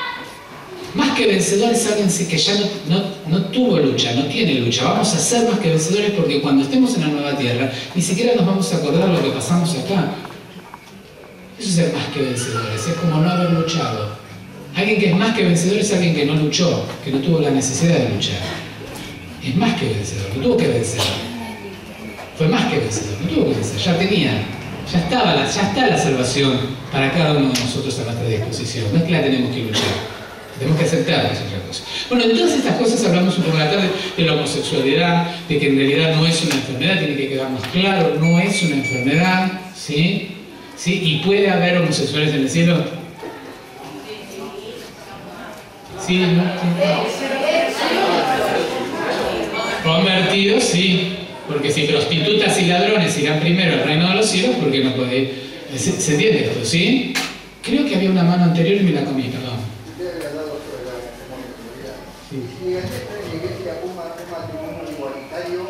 Más que vencedor es alguien que ya no tuvo lucha, no tiene lucha. Vamos a ser más que vencedores porque cuando estemos en la nueva tierra ni siquiera nos vamos a acordar lo que pasamos acá. Eso es ser más que vencedores, es como no haber luchado. Alguien que es más que vencedor es alguien que no luchó, que no tuvo la necesidad de luchar. Es más que vencedor, no tuvo que vencer. Fue más que vencedor, no tuvo que vencer, ya está la salvación para cada uno de nosotros a nuestra disposición. No es que la tenemos que luchar. Tenemos que aceptarla, es otra cosa. Bueno, de todas estas cosas hablamos un poco en la tarde, de la homosexualidad, de que en realidad no es una enfermedad, tiene que quedarnos claro, no es una enfermedad, ¿sí? ¿Sí? ¿Y puede haber homosexuales en el cielo? ¿Sí? ¿No? Convertidos, sí. Porque si prostitutas y ladrones irán primero al reino de los cielos, ¿por qué no puede? ¿Se entiende esto? ¿Sí? Creo que había una mano anterior y me la comí, perdón. Si en esta iglesia un matrimonio igualitario,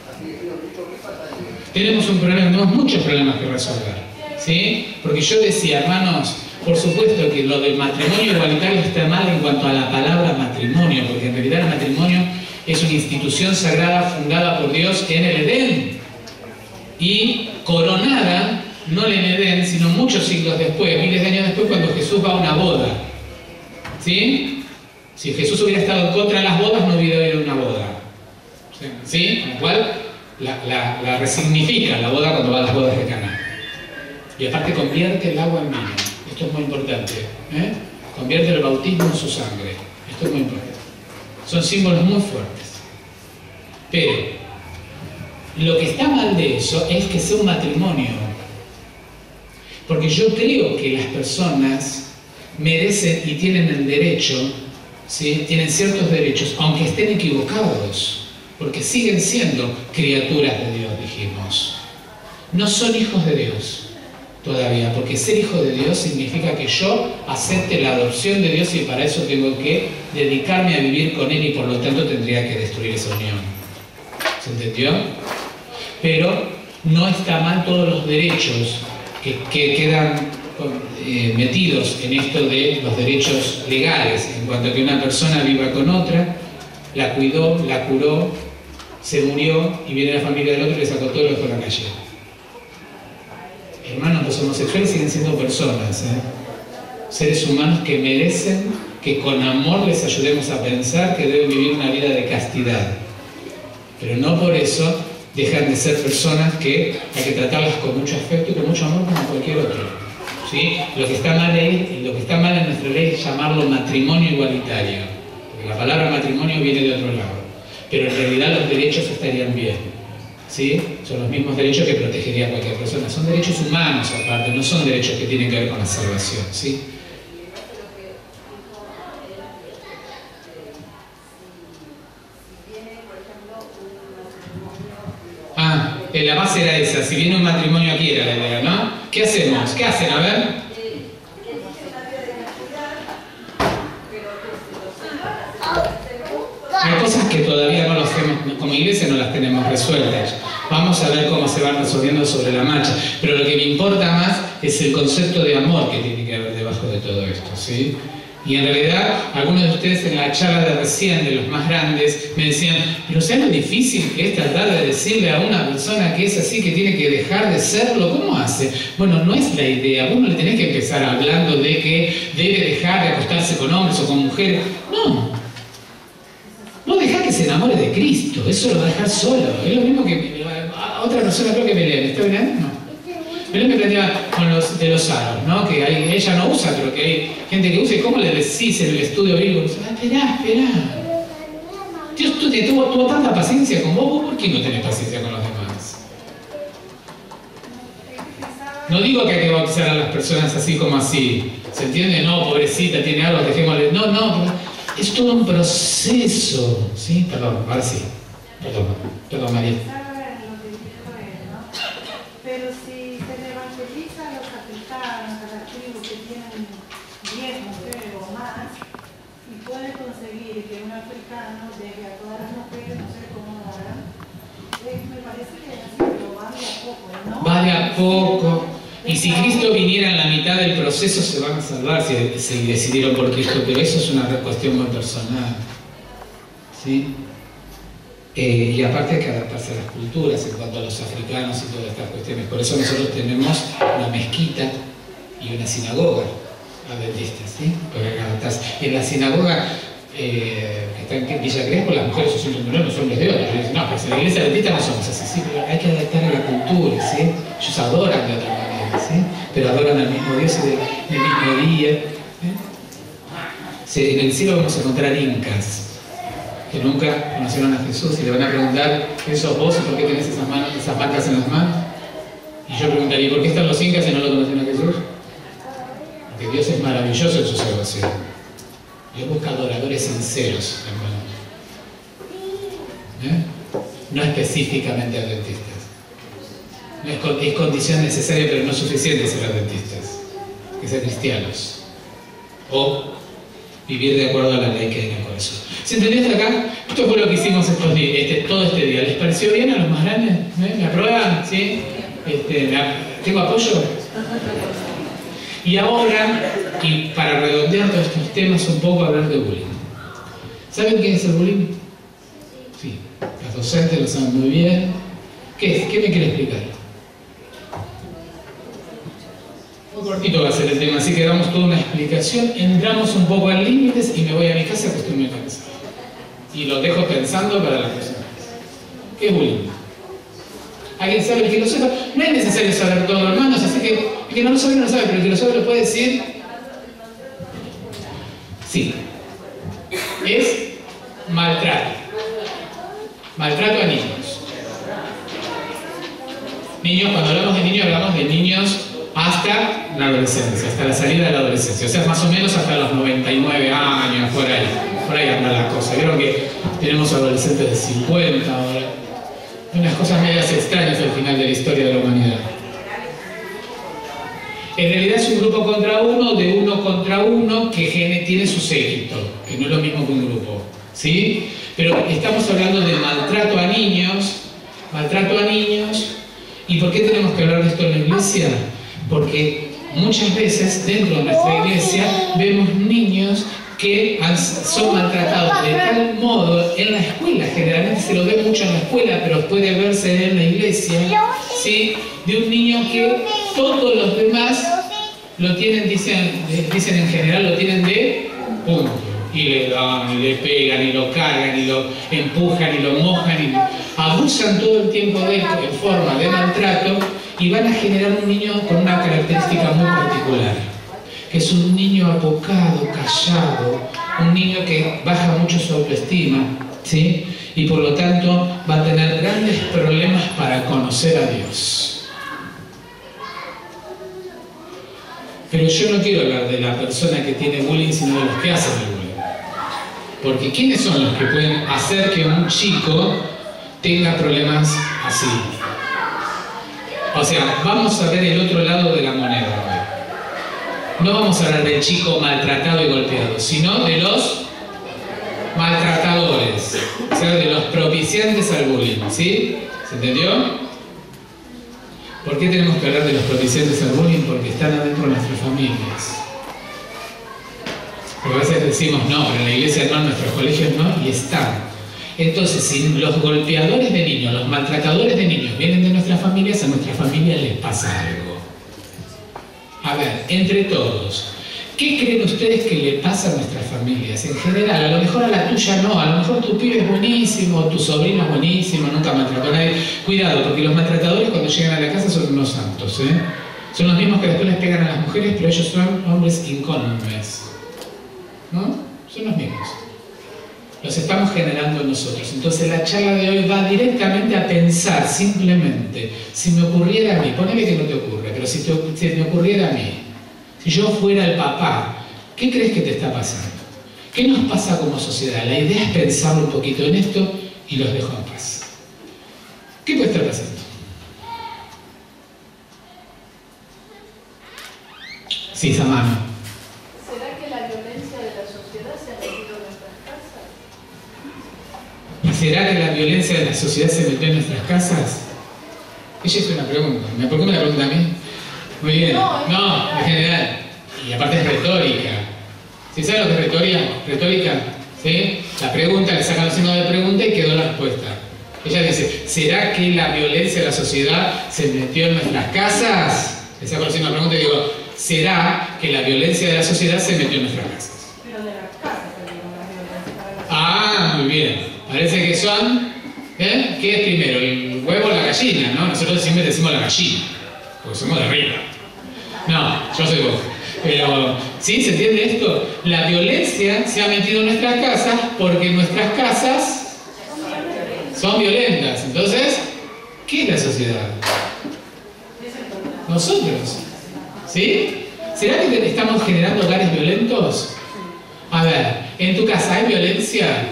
así dicho, ¿qué pasa ahí? Tenemos muchos problemas que resolver, ¿sí? Porque yo decía, hermanos, por supuesto que lo del matrimonio igualitario está mal en cuanto a la palabra matrimonio, porque en realidad el matrimonio es una institución sagrada fundada por Dios en el Edén y coronada, no en el Edén, sino muchos siglos después, miles de años después, cuando Jesús va a una boda, ¿sí? Si Jesús hubiera estado en contra de las bodas, no hubiera habido una boda. ¿Sí? Con lo cual, la resignifica la boda cuando va a las bodas de Caná. Y aparte convierte el agua en vino. Esto es muy importante. Convierte el bautismo en su sangre. Esto es muy importante. Son símbolos muy fuertes. Pero, lo que está mal de eso es que sea un matrimonio. Porque yo creo que las personas merecen y tienen el derecho ¿sí? Tienen ciertos derechos, aunque estén equivocados, porque siguen siendo criaturas de Dios, dijimos. No son hijos de Dios todavía, porque ser hijo de Dios significa que yo acepte la adopción de Dios y para eso tengo que dedicarme a vivir con Él y por lo tanto tendría que destruir esa unión. ¿Se entendió? Pero no está mal todos los derechos que quedan metidos en esto de los derechos legales, en cuanto a que una persona viva con otra, la cuidó, la curó, se murió y viene la familia del otro y le sacó todo y lo dejó en la calle. Hermanos, los homosexuales siguen siendo personas, seres humanos que merecen que con amor les ayudemos a pensar que deben vivir una vida de castidad. Pero no por eso dejan de ser personas que hay que tratarlas con mucho afecto y con mucho amor como cualquier otro. ¿Sí? Lo que está mal en nuestra ley es llamarlo matrimonio igualitario. Porque la palabra matrimonio viene de otro lado. Pero en realidad los derechos estarían bien. ¿Sí? Son los mismos derechos que protegería cualquier persona. Son derechos humanos aparte, no son derechos que tienen que ver con la salvación. ¿Sí? La base era esa, si viene un matrimonio aquí era la idea, ¿no? ¿Qué hacemos? ¿Qué hacen? A ver. Hay cosas que todavía no las tenemos, como iglesia no las tenemos resueltas. Vamos a ver cómo se van resolviendo sobre la marcha. Pero lo que me importa más es el concepto de amor que tiene que haber debajo de todo esto, ¿sí? Y en realidad, algunos de ustedes en la charla de recién, de los más grandes, me decían, pero ¿sabes lo difícil que es tratar de decirle a una persona que es así, que tiene que dejar de serlo? ¿Cómo hace? Bueno, no es la idea. Vos no le tenés que empezar hablando de que debe dejar de acostarse con hombres o con mujeres. No. No, dejá que se enamore de Cristo. Eso lo va a dejar solo. Es lo mismo que a otra persona creo que me leen. ¿Está mirando? No. Me planteaba con los de los aros, ¿no? Que ella no usa, pero que hay gente que usa. ¿Y cómo le decís en el estudio bíblico? Esperá. Dios tuvo tanta paciencia con vos ¿por qué no tenés paciencia con los demás? No digo que hay que bautizar a las personas así como así. ¿Se entiende? No, pobrecita, tiene algo, dejémosle. No, es todo un proceso. ¿Sí? Perdón, ahora sí. Perdón, María. Pero si se le evangeliza a los africanos, a las tribus que tienen 10 mujeres o más, y puede conseguir que un africano deje a todas las mujeres, no sé cómo lo harán, me parece que es así, pero va de a poco, ¿no? Va de a poco. Y si Cristo viniera en la mitad del proceso, se van a salvar si decidieron por Cristo, pero eso es una cuestión muy personal. ¿Sí? Y aparte hay que adaptarse a las culturas en cuanto a los africanos y todas estas cuestiones. Por eso nosotros tenemos una mezquita y una sinagoga adventistas, ¿sí? Porque hay que adaptarse. Y en la sinagoga que está en Villa Crespo, las mujeres son siempre no son hombres de hoy. No, pero en la iglesia adventista no somos así, ¿sí? Pero hay que adaptar a la cultura, ¿sí? Ellos adoran de otra manera, ¿sí? Pero adoran al mismo Dios y del mismo día. En el cielo vamos a encontrar incas que nunca conocieron a Jesús y le van a preguntar ¿qué sos vos y por qué tenés esas marcas en las manos? Y yo preguntaría ¿por qué están los incas y no lo conocen a Jesús? Porque Dios es maravilloso en su salvación. Dios busca adoradores sinceros, hermano. No específicamente adventistas. No es condición necesaria pero no suficiente ser adventistas, que ser cristianos o vivir de acuerdo a la ley que hay en el corazón. ¿Se entendió hasta acá? Esto fue lo que hicimos todo este día. ¿Les pareció bien a los más grandes? ¿Me aprueban? ¿Sí? ¿Tengo apoyo? Y ahora, y para redondear todos estos temas un poco, hablar de bullying. ¿Saben qué es el bullying? Sí, los docentes lo saben muy bien. ¿Qué es? ¿Qué me quiere explicar? Muy cortito va a ser el tema, así que damos toda una explicación, entramos un poco en límites y me voy a mi casa que estoy muy cansado. Y lo dejo pensando para las personas. ¿Qué es bullying? ¿Alguien sabe? El que lo sepa, no es necesario saber todo, hermanos, así que el que no lo sabe, no lo sabe, pero el que lo sabe lo puede decir. Sí. Es maltrato. Maltrato a niños. Niños, cuando hablamos de niños hasta la adolescencia, hasta la salida de la adolescencia, o sea, más o menos hasta los 99 años, por ahí. por ahí anda la cosa. Vieron que tenemos adolescentes de 50 ahora. Unas cosas medias extrañas al final de la historia de la humanidad. En realidad es un grupo contra uno, de uno contra uno, que tiene su séquito, que no es lo mismo que un grupo, ¿sí? Pero estamos hablando de maltrato a niños, ¿y por qué tenemos que hablar de esto en la iglesia? Porque muchas veces dentro de nuestra iglesia vemos niños que son maltratados de tal modo en la escuela, generalmente se lo ve mucho en la escuela, pero puede verse en la iglesia, ¿sí? De un niño que todos los demás lo tienen, dicen en general, lo tienen de punto. Y le dan, y le pegan, y lo cargan, y lo empujan, y lo mojan, y abusan todo el tiempo de él en forma de maltrato, y van a generar un niño con una característica muy particular, que es un niño apocado, callado, un niño que baja mucho su autoestima, ¿sí? Y por lo tanto va a tener grandes problemas para conocer a Dios. Pero yo no quiero hablar de la persona que tiene bullying, sino de los que hacen el bullying. Porque ¿quiénes son los que pueden hacer que un chico tenga problemas así? O sea, vamos a ver el otro lado de la moneda hoy. No vamos a hablar del chico maltratado y golpeado, sino de los maltratadores, o sea, de los propiciantes al bullying, ¿sí? ¿Se entendió? ¿Por qué tenemos que hablar de los propiciantes al bullying? Porque están adentro de nuestras familias. Porque a veces decimos, no, pero en la iglesia no, en nuestros colegios no, y están. Entonces, si los golpeadores de niños, los maltratadores de niños vienen de nuestras familias, a nuestra familia les pasa algo. A ver, entre todos, ¿qué creen ustedes que le pasa a nuestras familias? En general, a lo mejor a la tuya no, a lo mejor tu pibe es buenísimo, tu sobrino es buenísimo, nunca maltrató a nadie. Cuidado, porque los maltratadores cuando llegan a la casa son unos santos, ¿eh? Son los mismos que después les pegan a las mujeres, pero ellos son hombres incólumes, ¿no? Son los mismos. Los estamos generando nosotros. Entonces la charla de hoy va directamente a pensar simplemente, si me ocurriera a mí, ponele que no te ocurre, pero si me ocurriera a mí, si yo fuera el papá, ¿qué crees que te está pasando? ¿Qué nos pasa como sociedad? La idea es pensarlo un poquito en esto y los dejo en paz. ¿Qué puede estar pasando? Sí, Samana. ¿Será que la violencia de la sociedad se ha metido en nuestras casas? ¿Será que la violencia de la sociedad se metió en nuestras casas? Ella es una pregunta. ¿Por qué me la pregunta a mí? Muy bien. No, en general. Y aparte es retórica. ¿Sí saben lo que es retórica? ¿Retórica? ¿Sí? La pregunta, le sacan los signos de pregunta y quedó la respuesta. Ella dice, ¿será que la violencia de la sociedad se metió en nuestras casas? Le saco los signos de pregunta y digo, ¿será que la violencia de la sociedad se metió en nuestras casas? Pero de las casas se digo, la violencia para las casas. Ah, muy bien. Parece que son... ¿eh? ¿Qué es primero? ¿El huevo o la gallina? ¿No? Nosotros siempre decimos la gallina, porque somos de arriba. No, yo soy vos. Pero, ¿sí? ¿Se entiende esto? La violencia se ha metido en nuestras casas porque nuestras casas son violentas. Entonces, ¿qué es la sociedad? Nosotros. ¿Sí? ¿Será que estamos generando hogares violentos? A ver, ¿en tu casa hay violencia?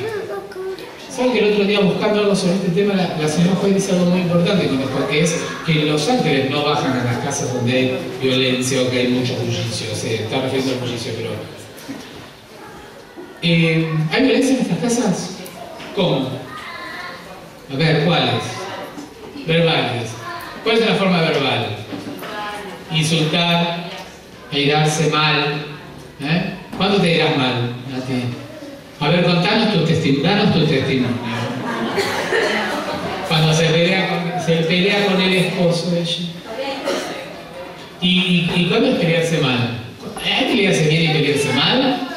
¿Saben que el otro día buscando algo sobre este tema, la señora juez dice algo muy importante con esto, que es que los ángeles no bajan a las casas donde hay violencia o que hay mucho bullicio? Se está refiriendo al bullicio, pero... ¿hay violencia en nuestras casas? ¿Cómo? A ver, ¿cuáles? Verbales. ¿Cuál es la forma verbal? Insultar, airarse mal. ¿Eh? ¿Cuándo te irás mal a ti? A ver, contanos tu testimonio. Cuando se pelea con el esposo de ella. ¿Y cuándo es pelearse mal? ¿Hay pelearse bien y pelearse mal?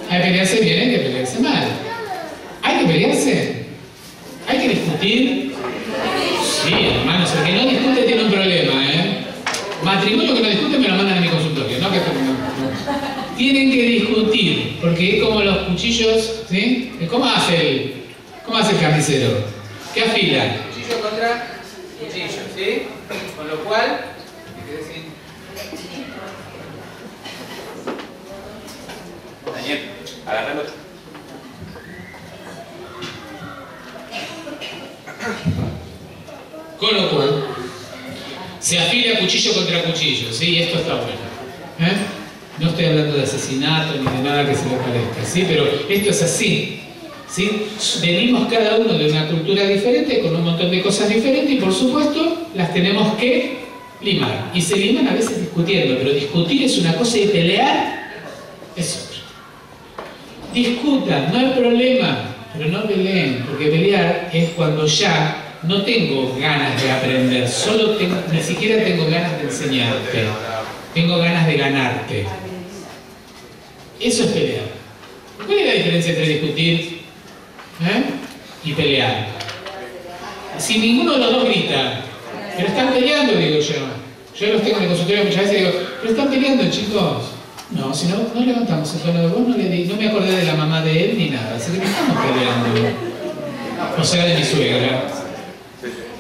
¿Hay pelearse bien y hay que pelearse mal? ¿Hay que pelearse? ¿Hay que discutir? Sí, hermanos, el que no discute tiene un problema, ¿eh? Matrimonio que no discute me lo mandan a mi consultorio, no. Tienen que discutir, porque es como los cuchillos, ¿sí? ¿Cómo hace el carnicero? ¿Qué afila? Cuchillo contra cuchillo, ¿sí? Con lo cual, Daniel, agárralo. Con lo cual, se afila cuchillo contra cuchillo, ¿sí? Esto está bueno. No estoy hablando de asesinato ni de nada que se le parezca, ¿sí? Pero esto es así, ¿sí? Venimos cada uno de una cultura diferente, con un montón de cosas diferentes y por supuesto las tenemos que limar. Y se liman a veces discutiendo, pero discutir es una cosa y pelear es otra. Discutan, no hay problema, pero no peleen, porque pelear es cuando ya no tengo ganas de aprender, ni siquiera tengo ganas de enseñarte, tengo ganas de ganarte. Eso es pelear. ¿Cuál es la diferencia entre discutir y pelear? Si ninguno de los dos grita, pero están peleando, digo yo. Yo los tengo en el consultorio muchas veces y digo, pero están peleando, chicos. No, si no, no levantamos el tono de voz, no me acordé de la mamá de él ni nada, así que no estamos peleando. O sea, de mi suegra.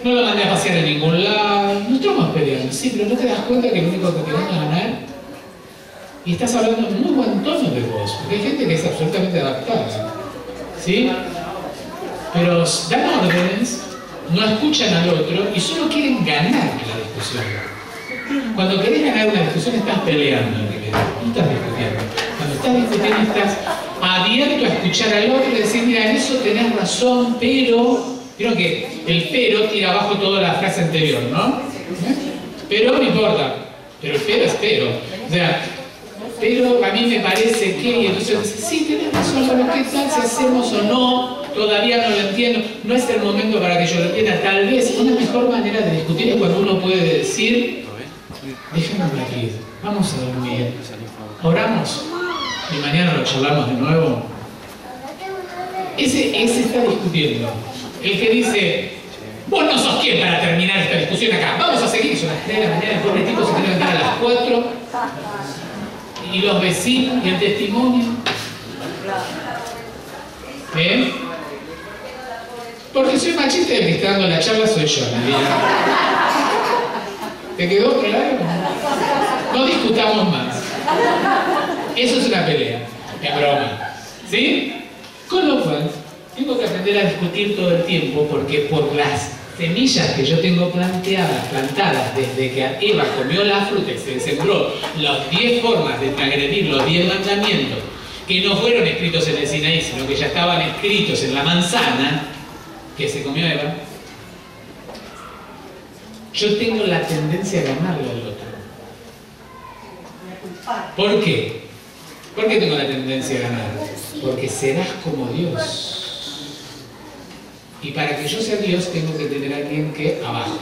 No lo mandé a pasear en ningún lado, no estamos peleando, sí, pero no te das cuenta que lo único que queremos es ganar. Y estás hablando en muy buen tono de voz, porque hay gente que es absolutamente adaptada, ¿sí? Pero dan órdenes, no escuchan al otro y solo quieren ganar la discusión. Cuando querés ganar una discusión estás peleando, no estás discutiendo. Cuando estás discutiendo estás abierto a escuchar al otro y decir, mira, en eso tenés razón, pero... Vieron que el pero tira abajo toda la frase anterior, ¿no? Pero no importa, pero el pero es pero. O sea, pero a mí me parece que, y entonces dice, sí, tenés razón, pero ¿qué tal si hacemos o no? Todavía no lo entiendo, no es el momento para que yo lo entienda. Tal vez una mejor manera de discutir es cuando uno puede decir, déjenme aquí, vamos a dormir, oramos y mañana lo charlamos de nuevo. Ese está discutiendo. El que dice, vos no sos quien para terminar esta discusión acá, vamos a seguir, son las 3 de la mañana, el pobre tipo se tiene que levantar a las 4, y los vecinos, y el testimonio. ¿Ven? Porque soy machista y el que está dando la charla soy yo, ¿te quedó claro? No discutamos más. Eso es una pelea, es broma. ¿Sí? Con lo cual, tengo que aprender a discutir todo el tiempo porque por las semillas que yo tengo plantadas desde que Eva comió la fruta y se sembró las 10 formas de transgredir los 10 mandamientos que no fueron escritos en el Sinaí, sino que ya estaban escritos en la manzana que se comió Eva, yo tengo la tendencia a ganarle al otro. ¿Por qué? ¿Por qué tengo la tendencia a ganar? Porque serás como Dios. Y para que yo sea Dios tengo que tener a alguien que abajo.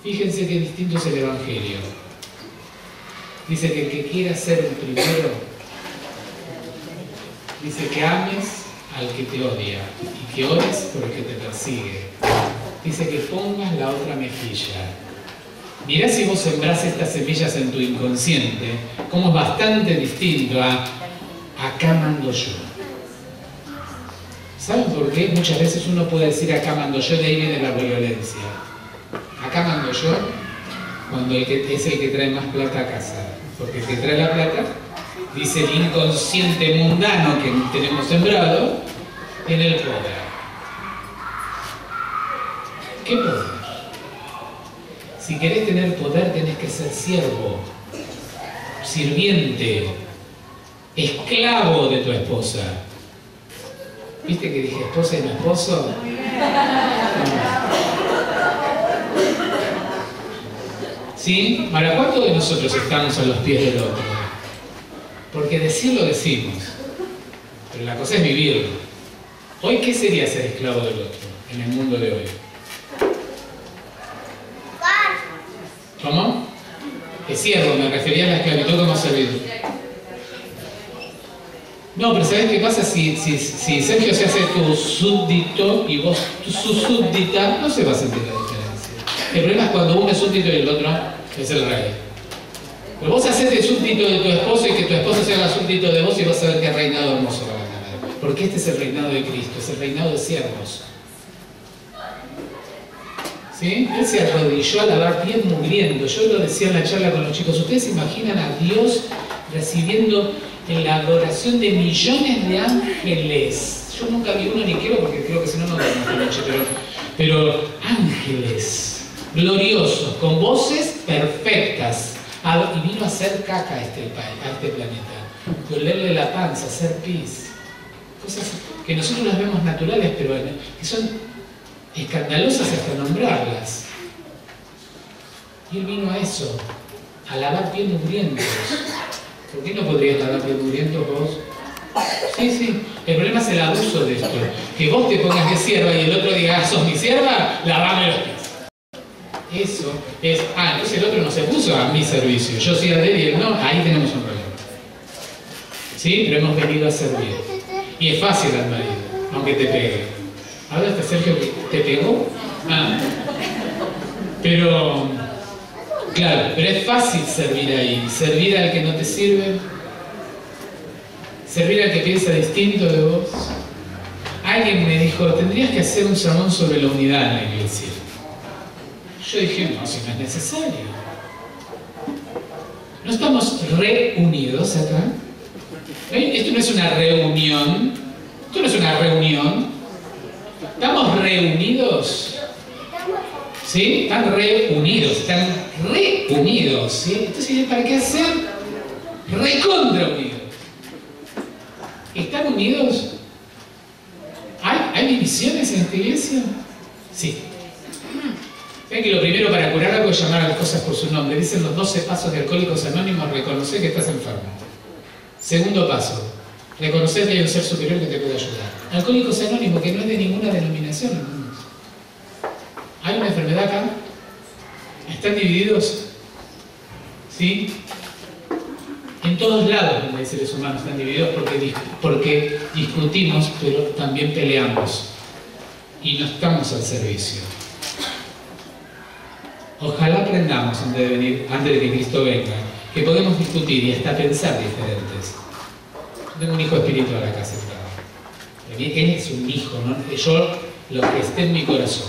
Fíjense qué distinto es el Evangelio. Dice que el que quiera ser el primero, dice que ames al que te odia y que ores por el que te persigue. Dice que pongas la otra mejilla. Mirá si vos sembrás estas semillas en tu inconsciente, como es bastante distinto a acá mando yo. ¿Saben por qué? Muchas veces uno puede decir acá mando yo, de ahí viene la violencia. Acá mando yo, cuando es el que trae más plata a casa. Porque el que trae la plata, dice el inconsciente mundano que tenemos sembrado, en el poder. ¿Qué poder? Si querés tener poder, tenés que ser siervo, sirviente, esclavo de tu esposa. ¿Viste que dije esposa y no esposo? ¿Sí? ¿Para cuántos de nosotros estamos a los pies del otro? Porque decirlo decimos, pero la cosa es vivirlo. Hoy, ¿qué sería ser esclavo del otro en el mundo de hoy? ¿Cómo? Es siervo, me refería a la esclavitud como servido. No, pero ¿sabes qué pasa? Si Sergio se hace tu súbdito y vos su súbdita, no se va a sentir la diferencia. El problema es cuando uno es súbdito y el otro es el rey. Pero vos hacés de súbdito de tu esposo y que tu esposo sea súbdito de vos y vas a ver qué reinado hermoso va a ganar. Porque este es el reinado de Cristo, es el reinado de siervos. ¿Sí? Él se arrodilló a lavar pies mugriento. Yo lo decía en la charla con los chicos. ¿Ustedes se imaginan a Dios recibiendo en la adoración de millones de ángeles? Yo Yo nunca vi uno ni quiero porque creo que si no, no duermo esta noche, pero ángeles gloriosos, con voces perfectas. Y vino a hacer caca a este planeta, dolerle la panza, hacer pis. Cosas que nosotros las vemos naturales, pero que son escandalosas hasta nombrarlas. Y él vino a eso, a lavar pies mugrientos. ¿Por qué no podrías lavar pies mugrientos vos? Sí. El problema es el abuso de esto. Que vos te pongas de sierva y el otro diga, ¿sos mi sierva? Lavame los pies. Eso es... entonces el otro no se puso a mi servicio. Yo soy Adel y él no. Ahí tenemos un problema. ¿Sí? Pero hemos venido a servir. Y es fácil al marido, aunque te pegue. Ahora está Sergio que te pegó. Pero... Claro, pero es fácil servir ahí. Servir al que no te sirve. Servir al que piensa distinto de vos. Alguien me dijo, tendrías que hacer un sermón sobre la unidad en la iglesia. Yo dije, no, si no es necesario. ¿No estamos reunidos acá? Esto no es una reunión. Esto no es una reunión. ¿Estamos reunidos? ¿Sí? Están reunidos. Están reunidos. ¿Sí? Entonces, ¿para qué hacer? Recontra unidos. ¿Están unidos? ¿Hay divisiones en esta iglesia? Sí. ¿Saben que lo primero para curar algo es llamar a las cosas por su nombre? Dicen los 12 pasos de Alcohólicos Anónimos, reconocer que estás enfermo. Segundo paso, reconocer que hay un ser superior que te puede ayudar. Alcohólicos Anónimos, que no es de ninguna denominación, hermanos. ¿Hay una enfermedad acá? ¿Están divididos? ¿Sí? En todos lados los seres humanos están divididos porque discutimos, pero también peleamos. Y no estamos al servicio. Ojalá aprendamos antes de que Cristo venga, que podemos discutir y hasta pensar diferentes. Yo tengo un hijo espiritual acá sentado. Él es un hijo, ¿no? Yo lo que esté en mi corazón.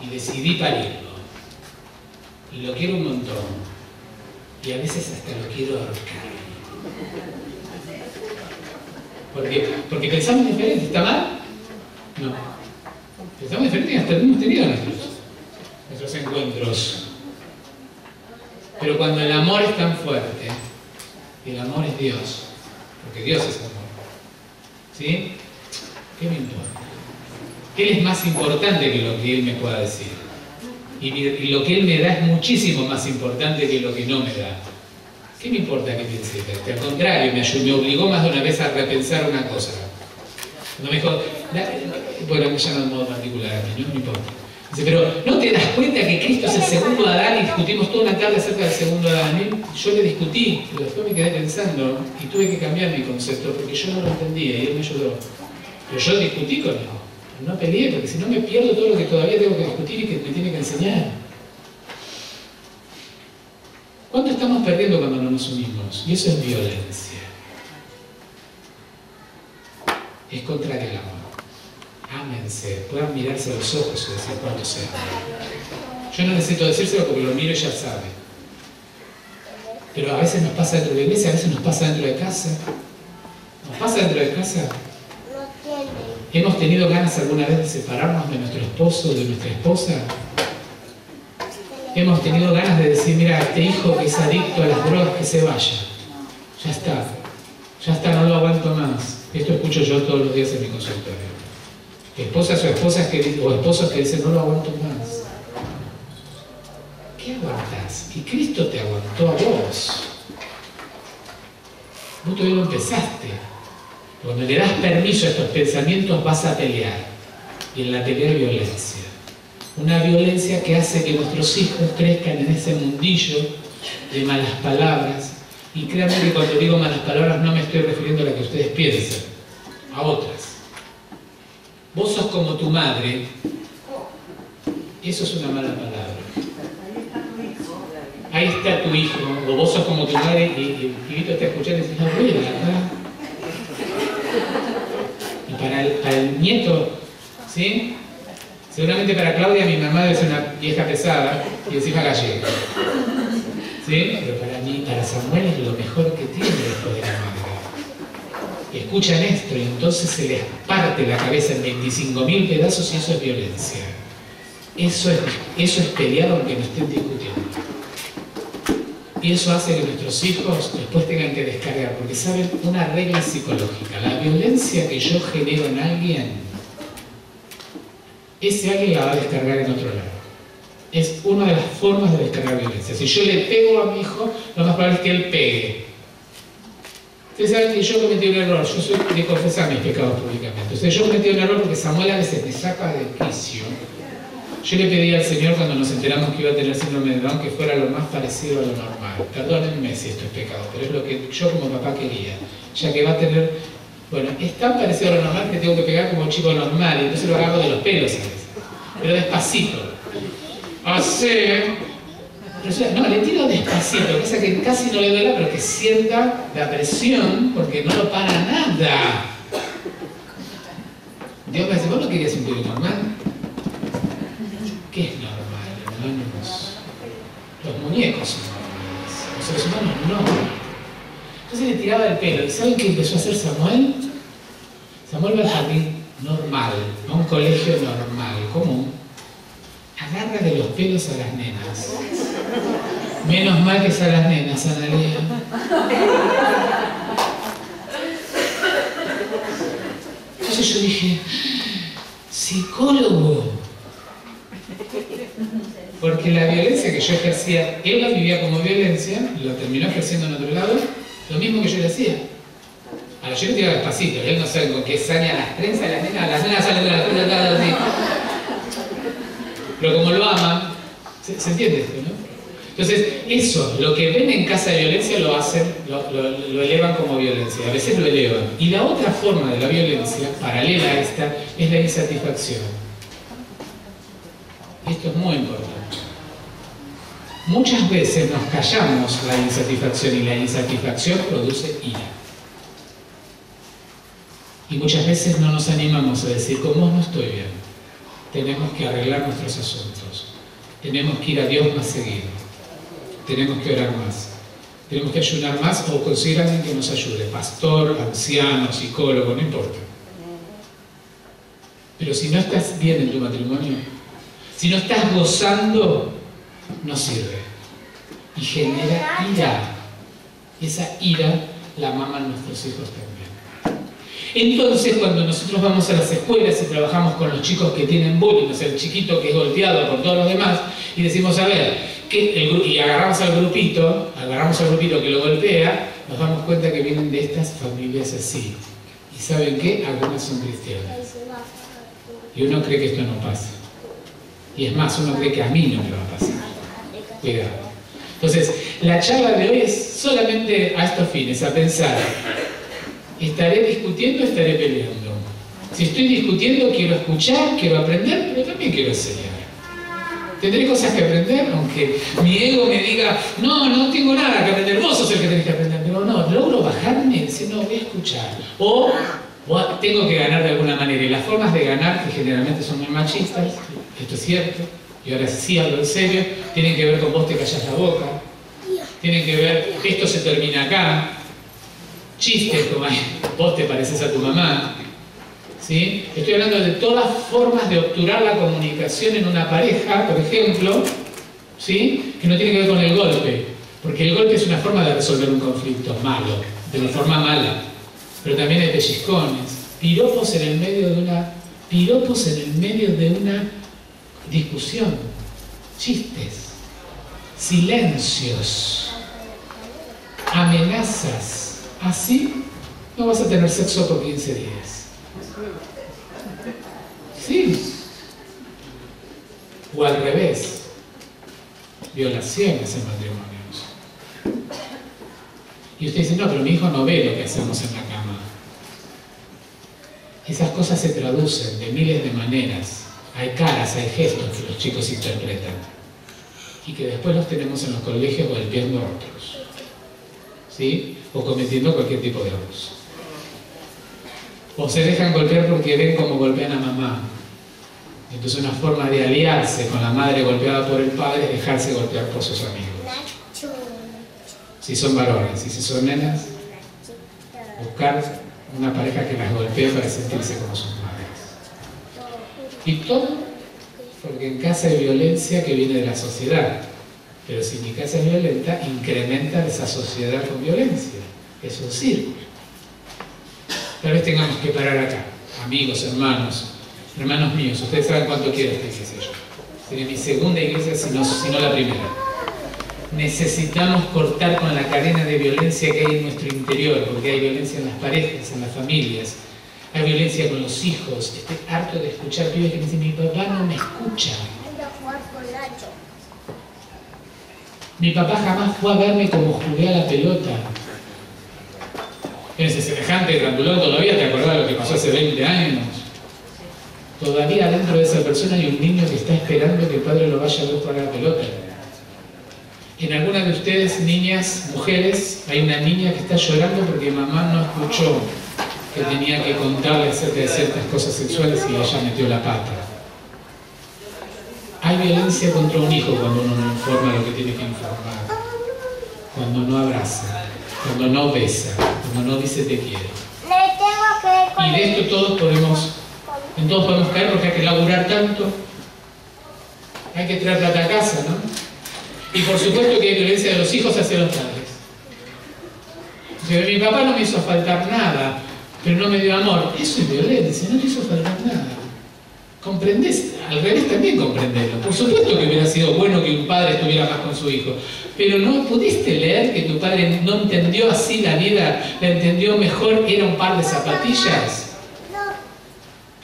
Y decidí parirlo. Y lo quiero un montón. Y a veces hasta lo quiero ahorcar. Porque pensamos diferente. ¿Está mal? No. Pensamos diferente y hasta hemos tenido nuestros encuentros. Pero cuando el amor es tan fuerte, y el amor es Dios, porque Dios es amor, ¿sí? ¿Qué me importa? Él es más importante que lo que Él me pueda decir. Y lo que Él me da es muchísimo más importante que lo que no me da. ¿Qué me importa que piense? Al contrario, me obligó más de una vez a repensar una cosa. Cuando me dijo, bueno, me llama de modo particular a mí, no me importa. Dice, pero ¿no te das cuenta que Cristo es el segundo Adán y discutimos toda una tarde acerca del segundo Adán? Yo le discutí, pero después me quedé pensando y tuve que cambiar mi concepto porque yo no lo entendía y Él me ayudó. Pero yo discutí con Él, no peleé, porque si no me pierdo todo lo que todavía tengo que discutir y que me tiene que enseñar. ¿Cuánto estamos perdiendo cuando no nos unimos? Y eso es violencia. Es contrario al amor. Ámense, puedan mirarse a los ojos y decir cuánto se aman. Yo no necesito decírselo porque lo miro y ya sabe. Pero a veces nos pasa dentro de la iglesia, a veces nos pasa dentro de casa. ¿Nos pasa dentro de casa? ¿Hemos tenido ganas alguna vez de separarnos de nuestro esposo o de nuestra esposa? Hemos tenido ganas de decir, mira, este hijo que es adicto a las drogas, que se vaya. Ya está, no lo aguanto más. Esto escucho yo todos los días en mi consultorio. Esposas o esposos que dicen, no lo aguanto más. ¿Qué aguantás? Y Cristo te aguantó a vos. Vos todavía no empezaste. Cuando le das permiso a estos pensamientos vas a pelear. Y en la pelea hay violencia. Una violencia que hace que nuestros hijos crezcan en ese mundillo de malas palabras. Y créanme que cuando digo malas palabras no me estoy refiriendo a la que ustedes piensan, a otras. Vos sos como tu madre. Eso es una mala palabra. Ahí está tu hijo. O vos sos como tu madre y el pibito está escuchando y dice, no, abuela, ¿verdad? Y para el nieto, ¿sí? Seguramente para Claudia, mi mamá debe ser una vieja pesada y encima gallega. ¿Sí? Pero para mí, para Samuel es lo mejor que tiene después de la madre. escuchan esto y entonces se les parte la cabeza en 25.000 pedazos y eso es violencia. Eso es pelear aunque no estén discutiendo. Y eso hace que nuestros hijos después tengan que descargar, porque saben una regla psicológica: la violencia que yo genero en alguien, ese alguien la va a descargar en otro lado. Es una de las formas de descargar violencia. Si yo le pego a mi hijo, lo más probable es que él pegue. Ustedes saben que yo cometí un error, yo soy de confesar mis pecados públicamente. Entonces yo cometí un error porque Samuel a veces me saca de quicio. Yo le pedí al Señor cuando nos enteramos que iba a tener síndrome de Down que fuera lo más parecido a lo normal. Perdónenme si esto es pecado, pero es lo que yo como papá quería. Ya que va a tener, bueno, es tan parecido a lo normal que tengo que pegar como un chico normal y entonces lo agarro de los pelos a veces. Pero despacito. Así. No, le tiro despacito, cosa que casi no le duela, pero que sienta la presión porque no lo para nada. Dios me dice, ¿vos no querías un pibe normal? ¿Qué es normal, hermanos? Los muñecos son normales, los seres humanos no. Entonces le tiraba el pelo. ¿Y saben qué empezó a hacer Samuel? Samuel va al jardín normal, a un colegio normal, común. Agarra de los pelos a las nenas. Menos mal que es a las nenas, Analia. Entonces yo dije, psicólogo. Porque la violencia que yo ejercía, él la vivía como violencia, lo terminó ejerciendo en otro lado, lo mismo que yo le hacía. Ahora yo le tiraba despacito, él no sabe con qué saña las trenzas, las nenas salen de las trenzas así. Pero como lo aman, ¿se entiende esto, no? Entonces, eso, lo que ven en casa de violencia lo hacen, lo elevan como violencia, a veces lo elevan. Y la otra forma de la violencia, paralela a esta, es la insatisfacción. Esto es muy importante. Muchas veces nos callamos la insatisfacción y la insatisfacción produce ira. Y muchas veces no nos animamos a decir, como no estoy bien. Tenemos que arreglar nuestros asuntos. Tenemos que ir a Dios más seguido. Tenemos que orar más. Tenemos que ayunar más o conseguir a alguien que nos ayude. Pastor, anciano, psicólogo, no importa. Pero si no estás bien en tu matrimonio, si no estás gozando, no sirve. Y genera ira. Y esa ira la maman nuestros hijos también. Entonces, cuando nosotros vamos a las escuelas y trabajamos con los chicos que tienen bullying, o sea, el chiquito que es golpeado por todos los demás, y decimos, a ver, y agarramos al grupito que lo golpea, nos damos cuenta que vienen de estas familias así. ¿Y saben qué? Algunas son cristianas. Y uno cree que esto no pasa. Y es más, uno cree que a mí no me va a pasar. Cuidado. Entonces, la charla de hoy es solamente a estos fines, a pensar, ¿estaré discutiendo o estaré peleando? Si estoy discutiendo, quiero escuchar, quiero aprender, pero también quiero enseñar. Tendré cosas que aprender, aunque mi ego me diga, no tengo nada que aprender, vos sos el que tenés que aprender. Pero no, logro bajarme y decir, no, voy a escuchar. O tengo que ganar de alguna manera. Y las formas de ganar, que generalmente son muy machistas, esto es cierto, y ahora sí hablo en serio, tienen que ver con vos te callás la boca, tienen que ver, esto se termina acá, chistes como vos te pareces a tu mamá, ¿sí? Estoy hablando de todas formas de obturar la comunicación en una pareja, por ejemplo, ¿sí? Que no tiene que ver con el golpe, porque el golpe es una forma de resolver un conflicto malo, de una forma mala, pero también hay pellizcones, piropos en el medio de una discusión, chistes, silencios, amenazas. Así no vas a tener sexo por 15 días. Sí. O al revés. Violaciones en matrimonios. Y usted dice, no, pero mi hijo no ve lo que hacemos en la cama. Esas cosas se traducen de miles de maneras. Hay caras, hay gestos que los chicos interpretan. Y que después los tenemos en los colegios golpeando a otros. ¿Sí? O cometiendo cualquier tipo de abuso. O se dejan golpear porque ven cómo golpean a mamá. Entonces una forma de aliarse con la madre golpeada por el padre es dejarse golpear por sus amigos. Si son varones y si son nenas, buscar una pareja que las golpea para sentirse como sus madres. Y todo porque en casa hay violencia que viene de la sociedad. Pero si mi casa es violenta, incrementa esa sociedad con violencia. Es un círculo. Tal vez tengamos que parar acá. Amigos, hermanos míos, ustedes saben cuánto quiero esta iglesia yo. Sería mi segunda iglesia, si no la primera. Necesitamos cortar con la cadena de violencia que hay en nuestro interior, porque hay violencia en las parejas, en las familias, hay violencia con los hijos. Estoy harto de escuchar pibes que me dicen: mi papá no me escucha. Mi papá jamás fue a verme como jugué a la pelota. En ese semejante grandulón todavía te acordás de lo que pasó hace 20 años. Todavía dentro de esa persona hay un niño que está esperando que el padre lo vaya a ver jugar a la pelota. En algunas de ustedes, niñas, mujeres, hay una niña que está llorando porque mamá no escuchó que tenía que contarle acerca de ciertas cosas sexuales y ella metió la pata. Hay violencia contra un hijo cuando uno no informa lo que tiene que informar, cuando no abraza, cuando no besa, cuando no dice te quiero. Y de esto todos podemos caer porque hay que laburar tanto, hay que traer plata a casa, ¿no? Y por supuesto que hay violencia de los hijos hacia los padres. O sea, mi papá no me hizo faltar nada, pero no me dio amor. Eso es violencia, no te hizo faltar nada. ¿Comprendés? Al revés también comprenderlo. Por supuesto que hubiera sido bueno que un padre estuviera más con su hijo, pero ¿no pudiste leer que tu padre no entendió así la vida, la entendió mejor, era un par de zapatillas?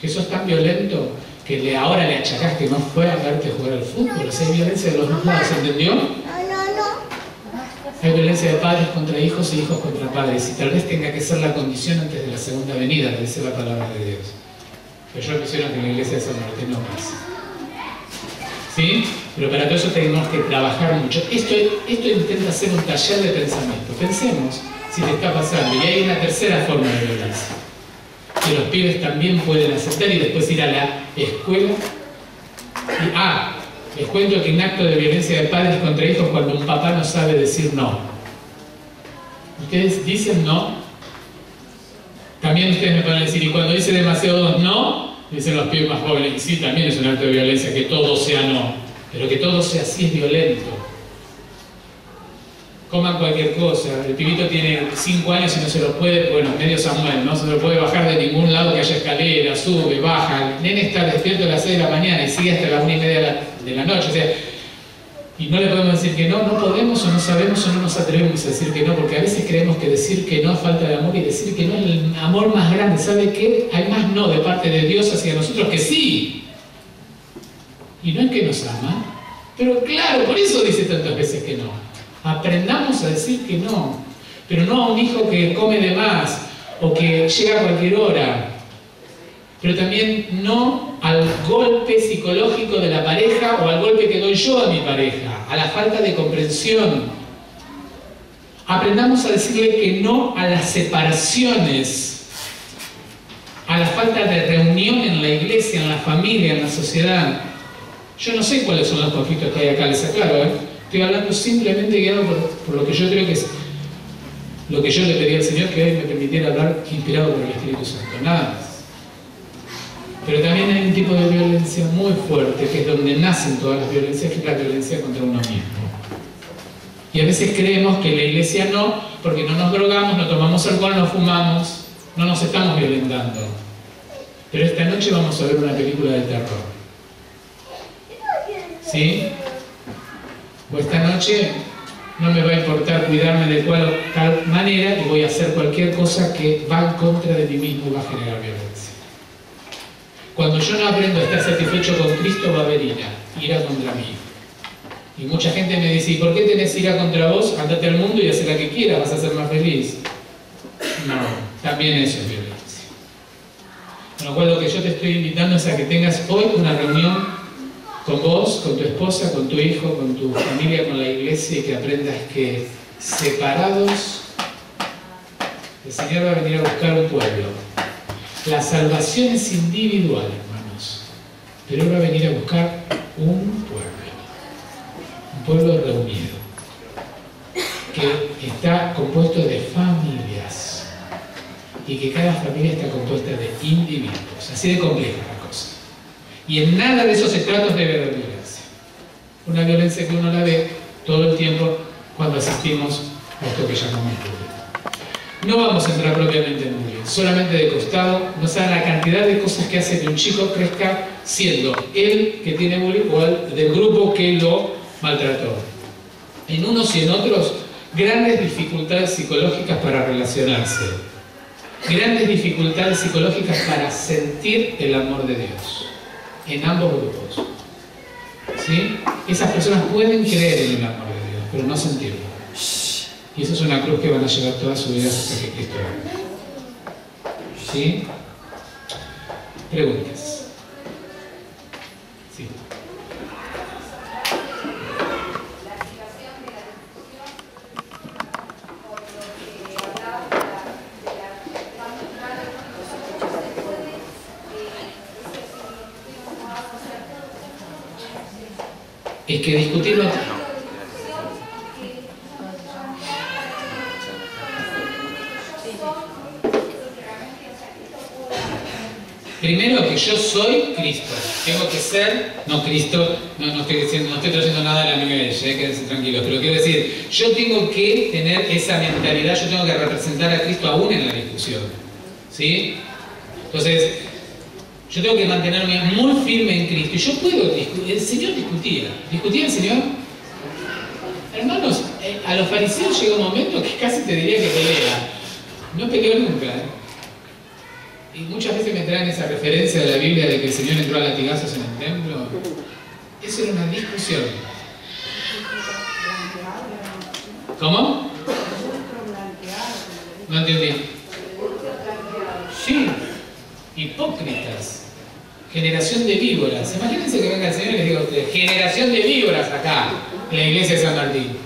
Que sos tan violento que ahora le achacás que no fue a verte jugar al fútbol. O sea, hay violencia de los dos lados, ¿entendió? Hay violencia de padres contra hijos y hijos contra padres, y tal vez tenga que ser la condición antes de la segunda venida, le dice la palabra de Dios. Pero yo quisiera que en la iglesia de San Martín no pase. ¿Sí? Pero para todo eso tenemos que trabajar mucho. Esto intenta ser un taller de pensamiento. Pensemos si te está pasando. Y hay una tercera forma de violencia, que los pibes también pueden aceptar y después ir a la escuela. Y, les cuento que un acto de violencia de padres contra hijos cuando un papá no sabe decir no. Ustedes dicen no. También ustedes me van a decir, y cuando dice demasiado no, dicen los pibes más jóvenes, y sí, también es un acto de violencia que todo sea no, pero que todo sea así es violento. Coman cualquier cosa, el pibito tiene 5 años y no se lo puede, bueno, medio Samuel, no se lo puede bajar de ningún lado que haya escalera, sube, baja, el nene está despierto a las 6 de la mañana y sigue hasta las 1:30 de la noche, o sea, y no le podemos decir que no podemos o no sabemos o no nos atrevemos a decir que no, porque a veces creemos que decir que no es falta de amor y decir que no es el amor más grande. ¿Sabe qué? Hay más no de parte de Dios hacia nosotros que sí. Y no es que nos ama, pero claro, por eso dice tantas veces que no. Aprendamos a decir que no, pero no a un hijo que come de más o que llega a cualquier hora. Pero también no al golpe psicológico de la pareja o al golpe que doy yo a mi pareja, a la falta de comprensión. Aprendamos a decirle que no a las separaciones, a la falta de reunión en la iglesia, en la familia, en la sociedad. Yo no sé cuáles son los conflictos que hay acá, les aclaro, Estoy hablando simplemente guiado por lo que yo creo que es lo que yo le pedí al Señor, que hoy me permitiera hablar inspirado por el Espíritu Santo, nada más. Pero también hay un tipo de violencia muy fuerte, que es donde nacen todas las violencias, que es la violencia contra uno mismo. Y a veces creemos que en la iglesia no, porque no nos drogamos, no tomamos alcohol, no fumamos, no nos estamos violentando. Pero esta noche vamos a ver una película de terror. ¿Sí? O esta noche no me va a importar cuidarme de cual o tal manera y voy a hacer cualquier cosa que va en contra de mí mismo y va a generar violencia. Cuando yo no aprendo a estar satisfecho con Cristo, va a haber ira contra mí. Y mucha gente me dice, ¿y por qué tenés ira contra vos? Andate al mundo y haz la que quieras, vas a ser más feliz. No, también eso es violencia. Con lo cual lo que yo te estoy invitando es a que tengas hoy una reunión con vos, con tu esposa, con tu hijo, con tu familia, con la iglesia, y que aprendas que separados el Señor va a venir a buscar un pueblo. La salvación es individual, hermanos, pero Él va a venir a buscar un pueblo reunido, que está compuesto de familias. y que cada familia está compuesta de individuos. Así de compleja la cosa. Y en nada de esos estratos debe haber violencia. Una violencia que uno la ve todo el tiempo cuando asistimos a esto que llamamos bullying. No vamos a entrar propiamente en bullying, solamente de costado. No saben la cantidad de cosas que hace que un chico crezca siendo él que tiene bullying o el del grupo que lo maltrató. En unos y en otros, grandes dificultades psicológicas para relacionarse. Grandes dificultades psicológicas para sentir el amor de Dios. En ambos grupos. ¿Sí? Esas personas pueden creer en el amor de Dios, pero no sentirlo. Y esa es una cruz que van a llevar toda su vida hasta que Cristo venga. ¿Sí? Preguntas. Sí. Es que discutirlo... Primero que yo soy Cristo. Tengo que ser, no Cristo, no estoy trayendo nada de la New Age, quédense tranquilos, pero quiero decir, yo tengo que tener esa mentalidad, yo tengo que representar a Cristo aún en la discusión. ¿Sí? Entonces, yo tengo que mantenerme muy firme en Cristo. Y yo puedo discutir. El Señor discutía. ¿Discutía el Señor? Hermanos, a los fariseos llega un momento que casi te diría que pelea. No peleó nunca. Y muchas veces me traen esa referencia de la Biblia de que el Señor entró a latigazos en el templo. Eso era una discusión. ¿Cómo? No entendí. Sí. Hipócritas. Generación de víboras. Imagínense que venga el Señor y les diga a ustedes, generación de víboras acá, en la iglesia de San Martín.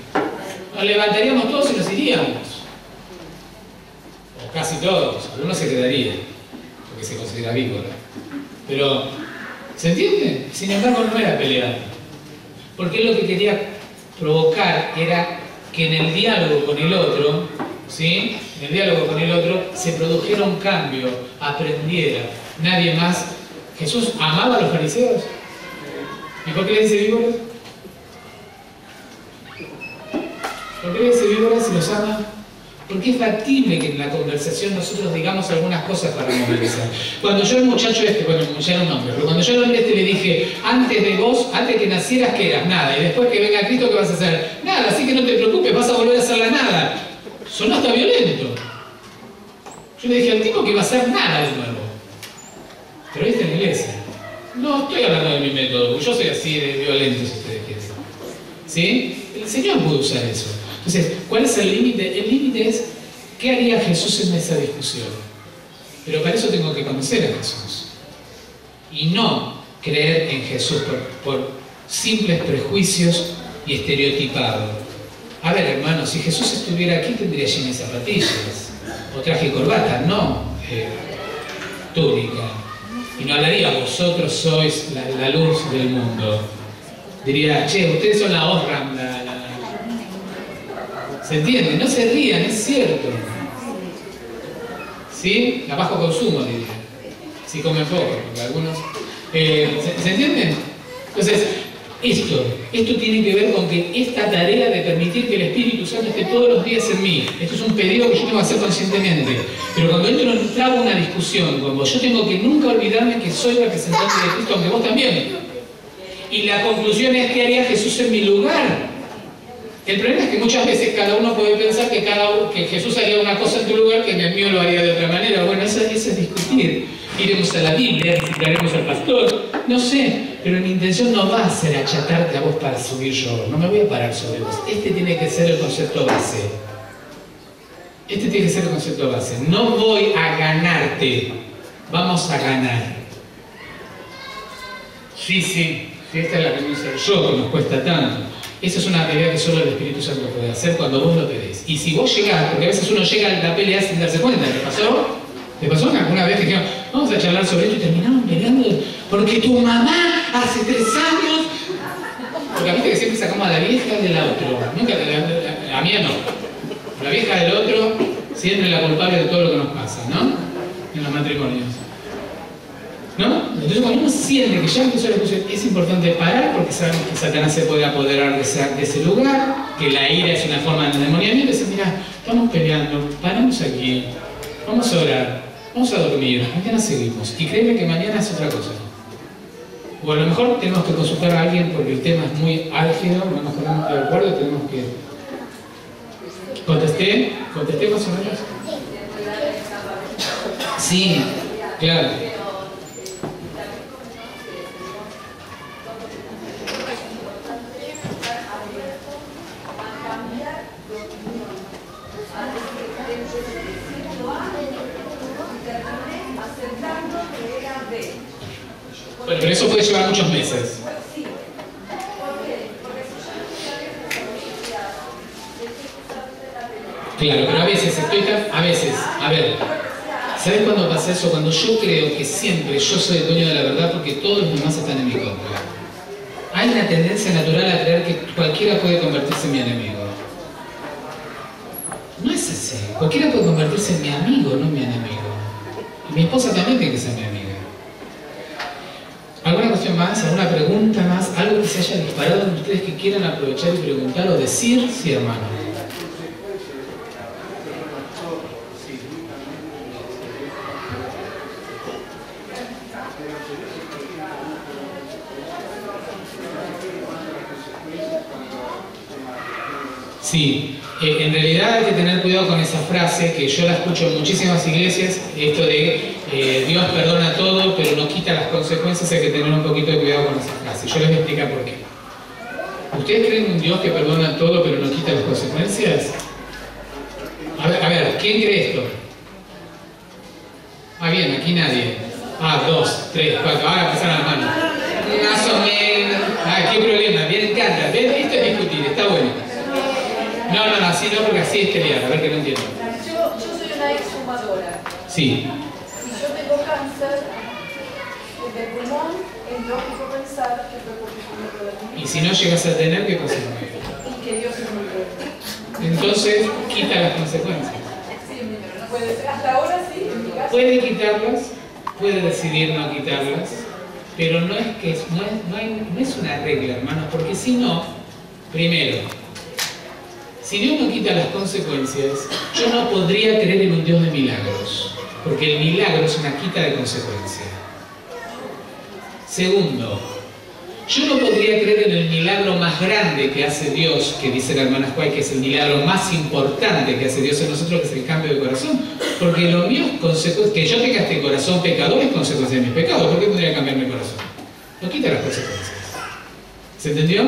Nos levantaríamos todos y nos iríamos. O casi todos. Algunos se quedarían, porque se considera víbora. Pero, ¿se entiende? Sin embargo, no era pelear. Porque lo que quería provocar era que en el diálogo con el otro, ¿sí? En el diálogo con el otro se produjera un cambio, aprendiera. Nadie más. Jesús amaba a los fariseos. ¿Y por qué le dice víboras? ¿Por qué le dice víboras si los ama? Porque es factible que en la conversación nosotros digamos algunas cosas para movilizar. Cuando yo al muchacho este, bueno, ya era un hombre, pero cuando yo al hombre este le dije, antes de vos, antes que nacieras, ¿qué eras? Nada. Y después que venga Cristo, ¿qué vas a hacer? Nada, así que no te preocupes, vas a volver a hacer la nada. Sonó hasta violento. Yo le dije al tipo que iba a hacer nada de nuevo. Pero viste en la iglesia. No estoy hablando de mi método, yo soy así de violento, si ustedes quieren. ¿Sí? El Señor puede usar eso. Entonces, ¿cuál es el límite? El límite es, ¿qué haría Jesús en esa discusión? Pero para eso tengo que conocer a Jesús. Y no creer en Jesús por simples prejuicios y estereotipados. A ver, hermano, si Jesús estuviera aquí, tendría jeans y zapatillas. O traje y corbata, no túnica. Y no hablaría, vosotros sois la luz del mundo. Diría, che, ustedes son la Osram, ¿Se entiende? No se rían, es cierto. ¿Sí? La bajo consumo, diría. Si comen poco, porque algunos... ¿Se entiende? Entonces, esto tiene que ver con que esta tarea de permitir que el Espíritu Santo esté todos los días en mí, esto es un pedido que yo tengo que hacer conscientemente. Pero cuando entro en una discusión con vos, yo tengo que nunca olvidarme que soy representante de Cristo, aunque vos también. Y la conclusión es que haría Jesús en mi lugar. El problema es que muchas veces cada uno puede pensar que Jesús haría una cosa en tu lugar que en el mío lo haría de otra manera. Bueno, eso es discutir. Iremos a la Biblia, visitaremos al pastor, no sé, pero mi intención no va a ser achatarte a vos para subir yo, no me voy a parar sobre vos. Este tiene que ser el concepto base. Este tiene que ser el concepto base. No voy a ganarte, vamos a ganar. Sí, esta es la renuncia del yo que nos cuesta tanto. Esa es una pelea que solo el Espíritu Santo puede hacer cuando vos lo pedís. Y si vos llegás, porque a veces uno llega a la pelea sin darse cuenta, ¿te pasó? ¿Te pasó alguna vez que dijeron, vamos a charlar sobre esto y terminaron peleando? Porque tu mamá hace 3 años... Porque viste que siempre sacamos a la vieja del otro. Nunca, la mía no. La vieja del otro siempre es la culpable de todo lo que nos pasa, ¿no? los matrimonios. ¿No? Entonces cuando uno siente que ya empezó la discusión, es importante parar porque sabemos que Satanás se puede apoderar de ese lugar, que la ira es una forma de endemoniamiento. Entonces, mira, estamos peleando, paramos aquí, vamos a orar, vamos a dormir, mañana seguimos. Y créeme que mañana es otra cosa. O a lo mejor tenemos que consultar a alguien porque el tema es muy álgido, no nos ponemos de acuerdo, tenemos que... ¿Contesté más o menos? Sí, claro. Bueno, pero eso puede llevar muchos meses. Claro, pero a veces a ver, ¿sabes cuándo pasa eso? Cuando yo creo que siempre yo soy el dueño de la verdad porque todos los demás están en mi contra. Hay una tendencia natural a creer que cualquiera puede convertirse en mi enemigo. No es así. Cualquiera puede convertirse en mi amigo, no en mi enemigo. Y mi esposa también tiene que ser mi amiga. ¿Alguna cuestión más? ¿Alguna pregunta más? ¿Algo que se haya disparado en ustedes que quieran aprovechar y preguntar o decir? Sí, hermano. Sí, en realidad hay que tener cuidado con esa frase que yo la escucho en muchísimas iglesias, esto de Dios perdona todo pero no quita las consecuencias. Hay que tener un poquito de cuidado con esa frase. Yo les voy a explicar por qué. ¿Ustedes creen en un Dios que perdona todo pero no quita las consecuencias? A ver, ¿quién cree esto? Ah, bien, aquí nadie. Ah, 2, 3, 4, ahora pasaron las manos. Más o menos. Ah, qué problema, bien, encanta. ¿Ven? Esto es discutir, está bueno. No, así no, porque así es pelear, a ver que no entiendo. Yo soy una exfumadora. Sí. Si yo tengo cáncer del pulmón, es lógico pensar que fue porque fumé toda la vida. Y si no llegas a tener, ¿qué pasa? Y que Dios no me puede. Entonces, quita las consecuencias. Sí, puede ser. Hasta ahora sí, en mi caso. Puede quitarlas, puede decidir no quitarlas, pero no es una regla, hermanos, porque si no, primero, si Dios no quita las consecuencias, yo no podría creer en un Dios de milagros, porque el milagro es una quita de consecuencia. Segundo, yo no podría creer en el milagro más grande que hace Dios, que dice la hermana Juárez, que es el milagro más importante que hace Dios en nosotros, que es el cambio de corazón, porque lo mío es consecuencia, que yo tenga este corazón pecador es consecuencia de mis pecados. ¿Por qué tendría que cambiar mi corazón? No quita las consecuencias. ¿Se entendió?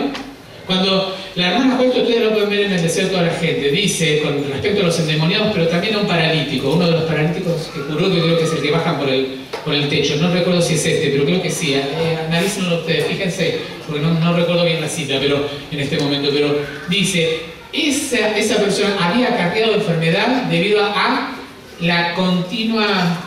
Cuando la hermana Juárez, ustedes lo pueden ver en el desierto de la gente, dice con respecto a los endemoniados, pero también a un paralítico, uno de los paralíticos que curó, que creo que es el que bajan por el techo, no recuerdo si es este, pero creo que sí, analícenlo ustedes, fíjense, porque no recuerdo bien la cita pero en este momento, pero dice, esa persona había cargado de enfermedad debido a la continua,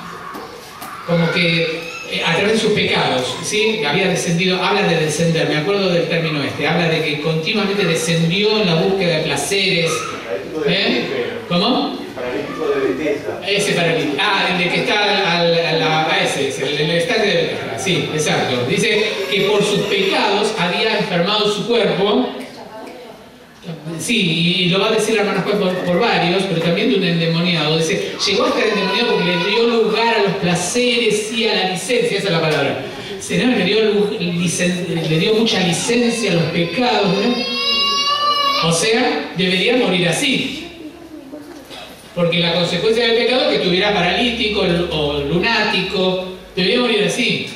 como que a través de sus pecados, ¿sí? Había descendido, habla de descender, me acuerdo del término este, habla de que continuamente descendió en la búsqueda de placeres. ¿Cómo? Paralítico de Bethesda. Ese paralítico. Ah, el de que está el estadio de Bethesda. Sí, exacto. Dice que por sus pecados había enfermado su cuerpo. Sí, y lo va a decir la hermana Juan por varios, pero también de un endemoniado. Dice, llegó a estar endemoniado porque le dio lugar a los placeres y a la licencia, esa es la palabra. Señor, le dio mucha licencia a los pecados, ¿no? O sea, debería morir así. Porque la consecuencia del pecado es que estuviera paralítico o lunático, debería morir así.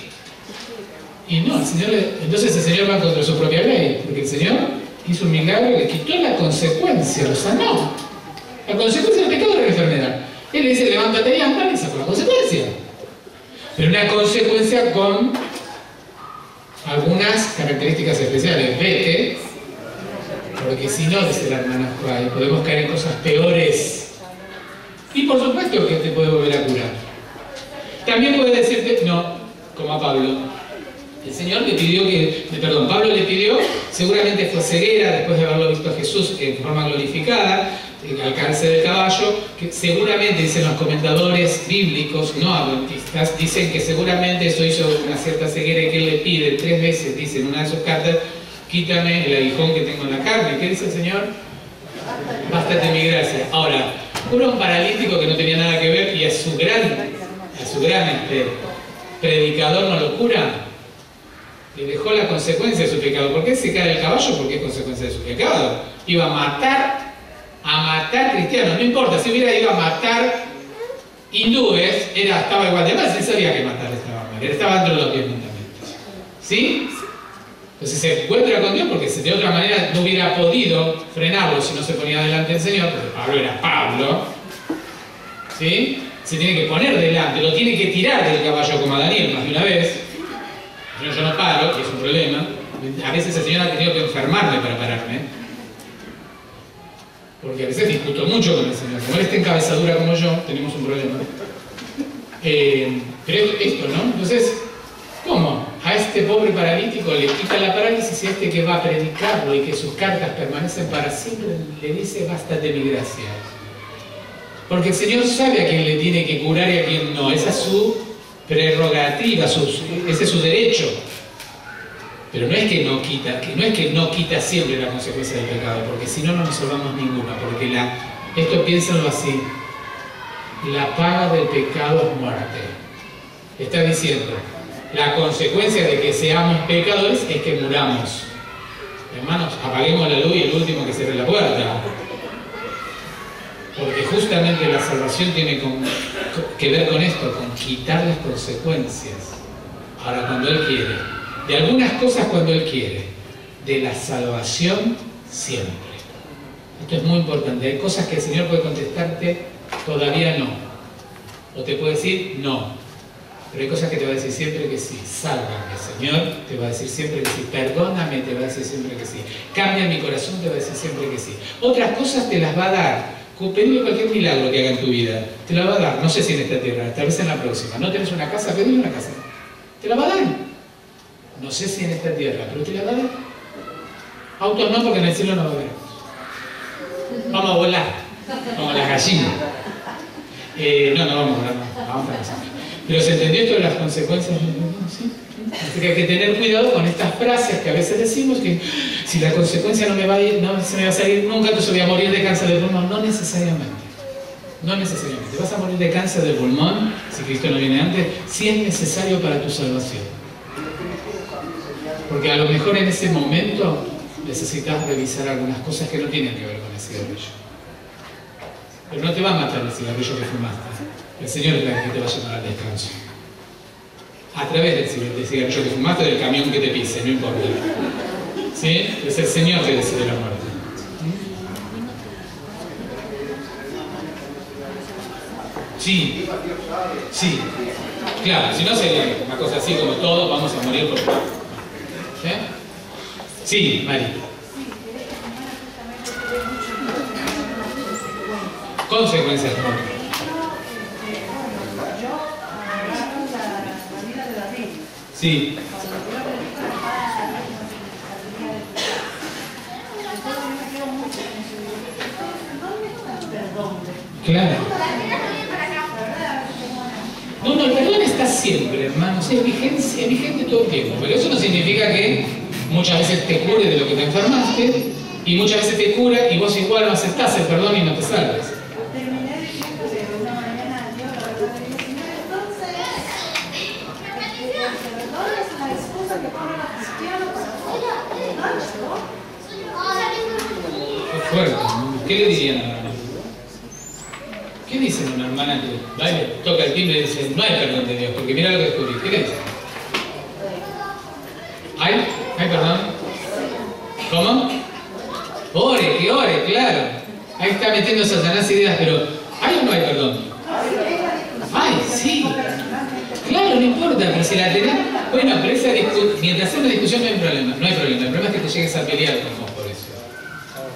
Y no, entonces el Señor va contra su propia ley, porque el Señor hizo un milagro y le quitó la consecuencia, lo sanó. La consecuencia del pecado es la enfermedad. Él le dice, levántate y anda, y sacó la consecuencia. Pero una consecuencia con algunas características especiales. Vete, porque si no, dice la hermana Juárez, podemos caer en cosas peores. Y por supuesto que te puede volver a curar. También puede decirte, no, como a Pablo. El Señor le pidió Pablo le pidió, seguramente fue ceguera después de haberlo visto a Jesús en forma glorificada, alcance del caballo, que seguramente, dicen los comentadores bíblicos, no adventistas, dicen que seguramente eso hizo una cierta ceguera y que él le pide 3 veces, dice en una de sus cartas, quítame el aguijón que tengo en la carne. ¿Qué dice el Señor? Bástate mi gracia. Ahora, un paralítico que no tenía nada que ver y a su gran predicador no lo cura, le dejó la consecuencia de su pecado. ¿Por qué se cae del caballo? Porque es consecuencia de su pecado. Iba a matar cristianos, no importa, si hubiera ido a matar hindúes, estaba igual de mal, se sabía que matar estaba mal, estaba dentro de los 10 mandamientos. ¿Sí? Entonces se encuentra con Dios porque de otra manera no hubiera podido frenarlo si no se ponía delante del Señor, porque Pablo era Pablo. ¿Sí? Se tiene que poner delante, lo tiene que tirar del caballo como a Daniel más de una vez. Yo no paro, que es un problema. A veces el Señor ha tenido que enfermarme para pararme. Porque a veces discuto mucho con el Señor. Como él está en cabezadura como yo, tenemos un problema. Pero esto, ¿no? Entonces, ¿cómo? A este pobre paralítico le quita la parálisis y este que va a predicarlo y que sus cartas permanecen para siempre, le dice, bástate mi gracia. Porque el Señor sabe a quién le tiene que curar y a quién no. Esa es su prerrogativa, ese es su derecho. Pero no es que no quita siempre la consecuencia del pecado, porque si no, no nos salvamos ninguna. Porque esto piénsenlo así: la paga del pecado es muerte. Está diciendo, la consecuencia de que seamos pecadores es que muramos. Hermanos, apaguemos la luz y el último que cierre la puerta. Porque justamente la salvación tiene que ver con esto, con quitar las consecuencias. Ahora, cuando Él quiere, de algunas cosas cuando Él quiere, de la salvación siempre. Esto es muy importante. Hay cosas que el Señor puede contestarte, todavía no. O te puede decir no. Pero hay cosas que te va a decir siempre que sí. Sálvame, Señor, te va a decir siempre que sí. Perdóname, te va a decir siempre que sí. Cambia mi corazón, te va a decir siempre que sí. Otras cosas te las va a dar. Pedirle cualquier milagro que haga en tu vida. Te la va a dar. No sé si en esta tierra, tal vez en la próxima. No tenés una casa, pedile una casa. Te la va a dar. No sé si en esta tierra, pero te la va a dar. Autos no, porque en el cielo no va a haber. Vamos a volar. Como las gallinas. No vamos a volar, no. Vamos a pasar. Pero ¿se entendió esto de las consecuencias? ¿Sí? Así que hay que tener cuidado con estas frases que a veces decimos que si la consecuencia no se me va a salir nunca, entonces voy a morir de cáncer de pulmón. No necesariamente. No necesariamente. Vas a morir de cáncer de pulmón, si Cristo no viene antes, si es necesario para tu salvación. Porque a lo mejor en ese momento necesitas revisar algunas cosas que no tienen que ver con el cigarrillo. Pero no te va a matar el cigarrillo que fumaste. El Señor es el que te va a llevar al descanso. A través del cigarrillo que fumaste, del camión que te pise, no importa. ¿Sí? Es el Señor que decide la muerte. Sí. Sí. Claro, si no sería una cosa así como todos vamos a morir por... Sí, Mari. Consecuencias de muerte. Sí. Claro. No, el perdón está siempre, hermanos. Es vigente todo el tiempo. Pero eso no significa que muchas veces te cure de lo que te enfermaste y muchas veces te cura y vos igual no aceptás el perdón y no te salves. Es fuerte, ¿no? ¿Qué le dirían a la hermana? ¿Qué dicen a una hermana que va y le toca el timbre y dice, no hay perdón de Dios? Porque mira lo que descubrí. ¿Qué le dicen? ¿Hay perdón? ¿Cómo? Ore, claro. Ahí está metiendo Satanás ideas, pero ¿hay o no hay perdón? ¡Ay, sí! Claro, no importa, pero si la tenés... Bueno, pero mientras sea una discusión no hay problema. No hay problema. El problema es que te llegues a pelear con vos por eso.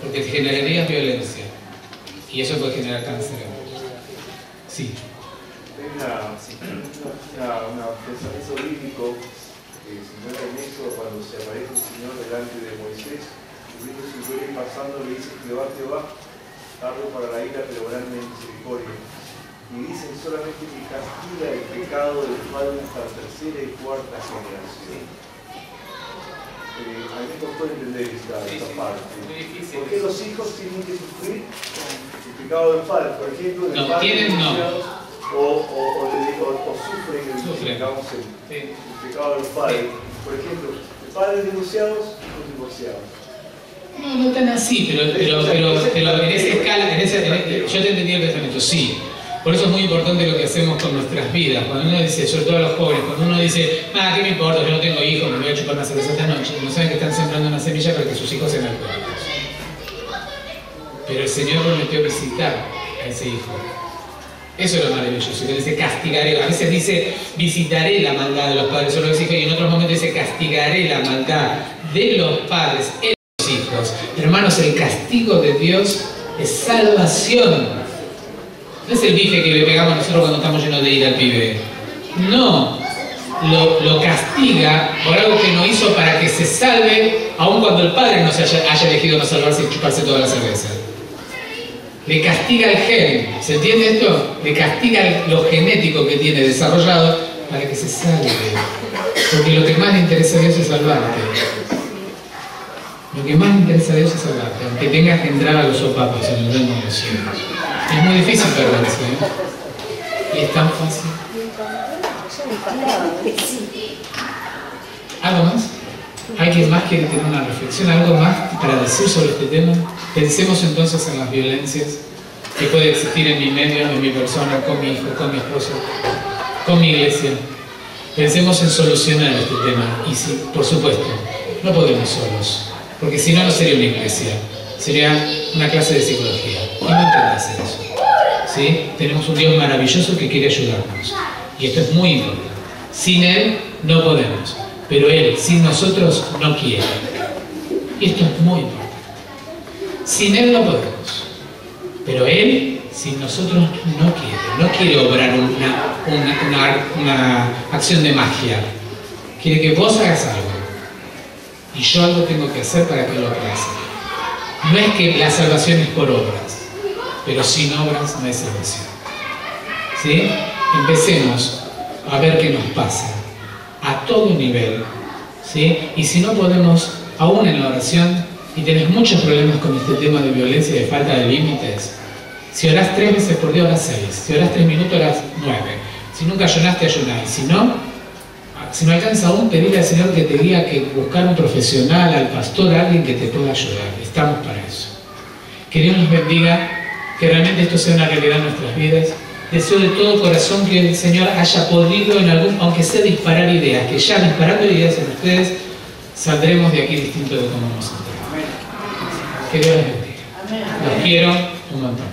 Porque te generarías violencia. Y eso puede generar cáncer. Sí. Un pensamiento bíblico que se encuentra en Éxodo cuando se aparece el Señor delante de Moisés. El libro 50 pasando le dice: Jehová, tardo para la ira, pero grande en misericordia. Y dicen solamente que castiga el pecado del padre hasta la tercera y cuarta generación. A mí me costó entender esta parte. ¿Por qué los hijos tienen que sufrir el pecado del padre? Por ejemplo, del padre divorciados, o sufren el pecado del padre. Por ejemplo, padres divorciados o hijos divorciados. No tan así, pero en esa escala, yo te entendí el pensamiento, sí. Por eso es muy importante lo que hacemos con nuestras vidas. Cuando uno dice, sobre todo a los jóvenes, cuando uno dice, ¿qué me importa? Yo no tengo hijos, me voy a chupar una cerveza esta noche. No saben que están sembrando una semilla para que sus hijos sean alcohólicos. Pero el Señor prometió visitar a ese hijo. Eso es lo maravilloso, que dice castigaré. A veces dice visitaré la maldad de los padres sobre los hijos, y en otros momentos dice castigaré la maldad de los padres en los hijos. Hermanos, el castigo de Dios es salvación. No es el bife que le pegamos nosotros cuando estamos llenos de ira al pibe. No, lo castiga por algo que no hizo para que se salve, aun cuando el padre no se haya elegido no salvarse y chuparse toda la cerveza. Le castiga el gen, ¿se entiende esto? Le castiga lo genético que tiene desarrollado para que se salve. Porque lo que más le interesa a Dios es salvarte. Lo que más le interesa a Dios es salvarte, aunque tengas que entrar a los sopapos en el reino de los cielos. Es muy difícil perderse, ¿eh? Y es tan fácil. ¿Algo más? ¿Alguien más quiere tener una reflexión? ¿Algo más para decir sobre este tema? Pensemos entonces en las violencias que puede existir en mi medio, en mi persona, con mi hijo, con mi esposo, con mi iglesia. Pensemos en solucionar este tema. Y sí, por supuesto, no podemos solos, porque si no, no sería una iglesia, sería una clase de psicología. Y no intenta hacer eso. ¿Sí? Tenemos un Dios maravilloso que quiere ayudarnos. Y esto es muy importante. Sin Él no podemos. Pero Él, sin nosotros, no quiere. Y esto es muy importante. Sin Él no podemos. Pero Él, sin nosotros, no quiere. No quiere obrar una acción de magia. Quiere que vos hagas algo. Y yo algo tengo que hacer para que lo pueda hacer. No es que la salvación es por obras. Pero sin obras no hay salvación. ¿Sí? Empecemos a ver qué nos pasa. A todo nivel, ¿sí? Y si no podemos, aún en la oración, y tenés muchos problemas con este tema de violencia y de falta de límites, si orás 3 veces por día, orás 6. Si orás 3 minutos, orás 9. Si nunca ayunaste, ayunás. Si no alcanza aún, pedirle al Señor que te diga que buscar un profesional, al pastor, a alguien que te pueda ayudar. Estamos para eso. Que Dios nos bendiga, que realmente esto sea una realidad en nuestras vidas. Deseo de todo corazón que el Señor haya podido, aunque sea disparar ideas, que ya disparando ideas en ustedes, saldremos de aquí distinto de cómo hemos entrado. Que Dios les bendiga. Los quiero un montón.